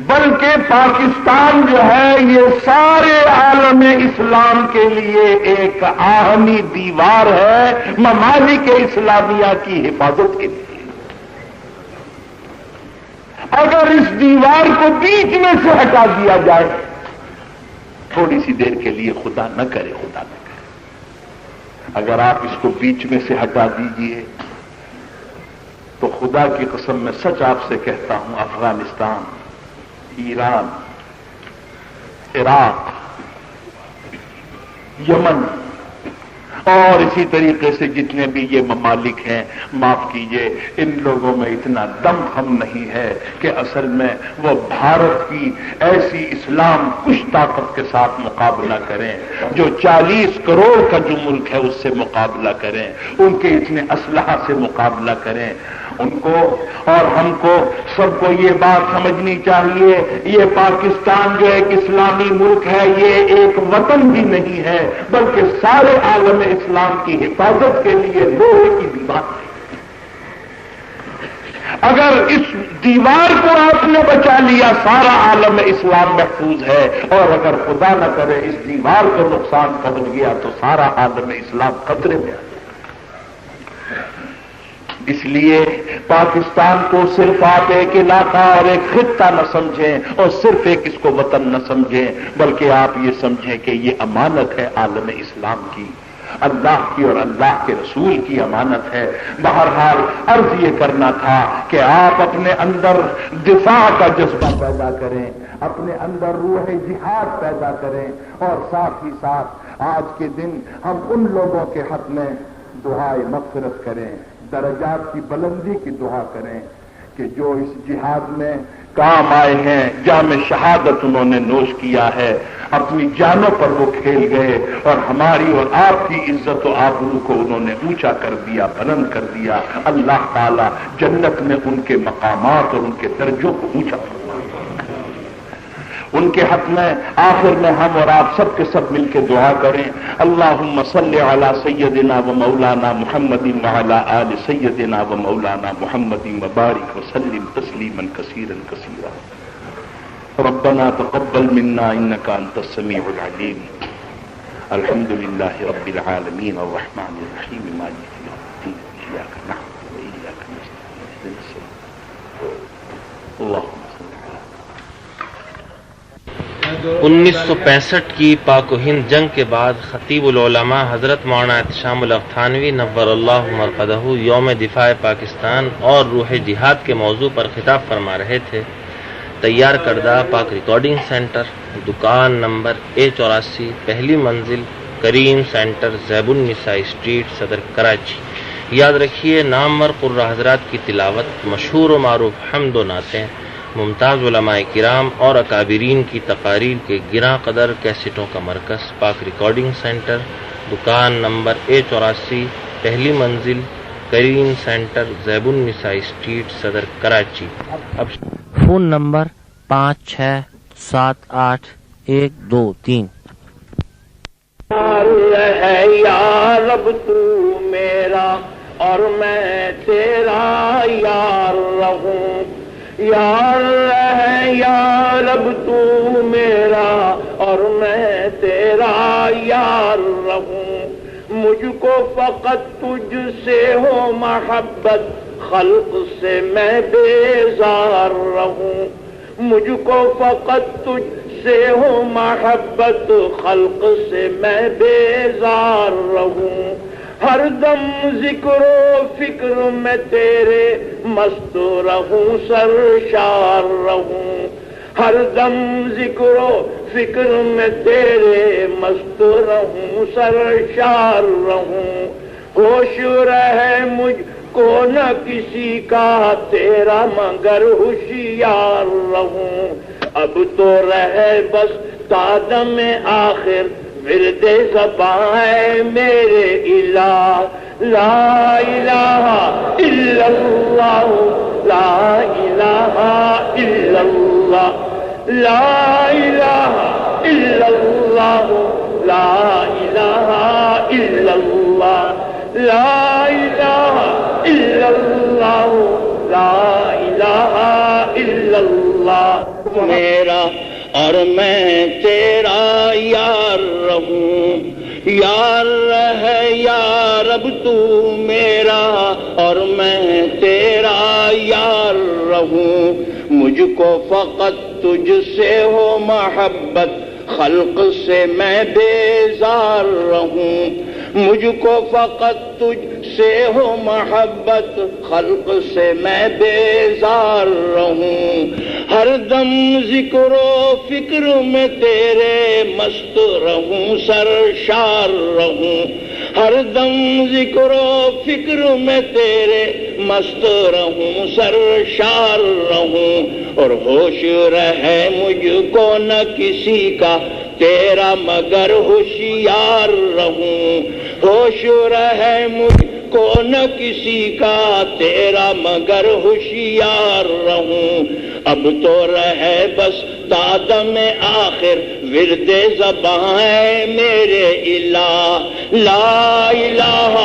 بلکہ پاکستان جو ہے یہ سارے عالم اسلام کے لیے ایک آہنی دیوار ہے ممالک اسلامیہ کی حفاظت کے لیے۔ اگر اس دیوار کو بیچ میں سے ہٹا دیا جائے تھوڑی سی دیر کے لیے، خدا نہ کرے خدا نہ کرے، اگر آپ اس کو بیچ میں سے ہٹا دیجئے تو خدا کی قسم میں سچ آپ سے کہتا ہوں افغانستان، ایران، عراق، یمن اور اسی طریقے سے جتنے بھی یہ ممالک ہیں، معاف کیجئے ان لوگوں میں اتنا دم ہم نہیں ہے کہ اصل میں وہ بھارت کی ایسی اسلام کش طاقت کے ساتھ مقابلہ کریں جو 40 کروڑ کا جو ملک ہے اس سے مقابلہ کریں، ان کے اتنے اسلحہ سے مقابلہ کریں۔ ان کو اور ہم کو سب کو یہ بات سمجھنی چاہیے، یہ پاکستان جو ایک اسلامی ملک ہے یہ ایک وطن بھی نہیں ہے بلکہ سارے عالم اسلام کی حفاظت کے لیے لوہے کی دیوار ہے۔ اگر اس دیوار کو آپ نے بچا لیا سارا عالم اسلام محفوظ ہے، اور اگر خدا نہ کرے اس دیوار کو نقصان پہنچ گیا تو سارا عالم اسلام خطرے میں آ گیا۔ اس لیے پاکستان کو صرف آپ ایک علاقہ اور ایک خطہ نہ سمجھیں اور صرف ایک اس کو وطن نہ سمجھیں، بلکہ آپ یہ سمجھیں کہ یہ امانت ہے عالم اسلام کی، اللہ کی اور اللہ کے رسول کی امانت ہے۔ بہرحال عرض یہ کرنا تھا کہ آپ اپنے اندر دفاع کا جذبہ پیدا کریں، اپنے اندر روح جہاد پیدا کریں، اور ساتھ ہی ساتھ آج کے دن ہم ان لوگوں کے حق میں دعائے مغفرت کریں، درجات کی بلندی کی دعا کریں کہ جو اس جہاد میں کام آئے ہیں، جام شہادت انہوں نے نوش کیا ہے، اپنی جانوں پر وہ کھیل گئے اور ہماری اور آپ کی عزت و آبرو کو انہوں نے اونچا کر دیا، بلند کر دیا۔ اللہ تعالی جنت میں ان کے مقامات اور ان کے درجوں کو اونچا کر دیا۔ ان کے حق میں آخر میں ہم اور آپ سب کے سب مل کے دعا کریں، اللہم صلی علی سیدنا و مولانا محمد وعلی آل سیدنا و مولانا محمد وبارک وسلم تسلیما کثیرا کثیرا۔ ربنا تقبل منا انک انت السمیع العلیم۔ الحمد للہ رب العالمین الرحمن الرحیم مالک یوم الدین ایاک نعبد و ایاک نستعین اهدنا الصراط اللہم 1965 کی پاک و ہند جنگ کے بعد خطیب العلماء حضرت مولانا احتشام الاغتھانوی نور اللہ مرقدہ یوم دفاع پاکستان اور روح جہاد کے موضوع پر خطاب فرما رہے تھے۔ تیار کردہ پاک ریکارڈنگ سینٹر، دکان نمبر A84، پہلی منزل، کریم سینٹر، زیب النساء اسٹریٹ، صدر کراچی۔ یاد رکھیے نامور قرہ حضرات کی تلاوت، مشہور و معروف حمد و نعتیں، ممتاز علماء کرام اور اکابرین کی تقاریر کے گراں قدر کیسٹوں کا مرکز، پاک ریکارڈنگ سینٹر، دکان نمبر A84، پہلی منزل، کریم سینٹر، زیب النساء اسٹریٹ، صدر کراچی۔ اب فون نمبر 567812 ہے یا رب تو میرا اور میں تیرا یار رہوں، یار ہے یا رب تو میرا اور میں تیرا یار رہوں، مجھ کو فقط تجھ سے ہو محبت، خلق سے میں بیزار رہوں، مجھ کو فقط تجھ سے ہو محبت، خلق سے میں بیزار رہوں، ہر دم ذکر و فکر میں تیرے مست رہوں، سرشار رہوں، ہر دم ذکر و فکر میں تیرے مست رہوں، سرشار رہوں، ہوش رہے مجھ کو نہ کسی کا تیرا مگر ہوشیار رہوں، اب تو رہے بس تادم آخر ورد زباں ہے میرے الہ، لا الہ الا اللہ، لا الہ الا اللہ، لا الہ الا اللہ، لا الہ الا اللہ، لا الہ الا اللہ، لا الہ الا اللہ، میرا اور میں تیرا یار رہوں، یار ہے یا رب تو میرا اور میں تیرا یار رہوں، مجھ کو فقط تجھ سے ہو محبت، خلق سے میں بیزار رہوں، مجھ کو فقط تجھ سے ہو محبت، خلق سے میں بیزار رہوں، ہر دم ذکر و فکر میں تیرے مست رہوں، سرشار رہوں، ہر دم ذکر و فکر میں تیرے مست رہوں، سرشار رہوں، اور ہوش رہے مجھ کو نہ کسی کا تیرا مگر ہوشیار رہوں، ہوش رہے مجھ کو نہ کسی کا تیرا مگر ہوشیار رہوں، اب تو رہے بس تادم آخر ورد زباں ہے میرے الہ، لا الہ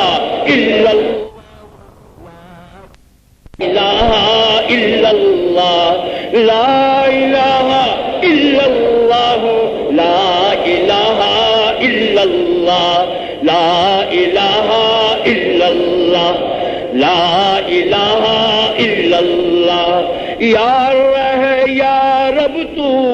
الا اللہ، الہ الہ الا اللہ لا الہ الا اللہ لا الہ الا اللہ یا رہ یا رب تو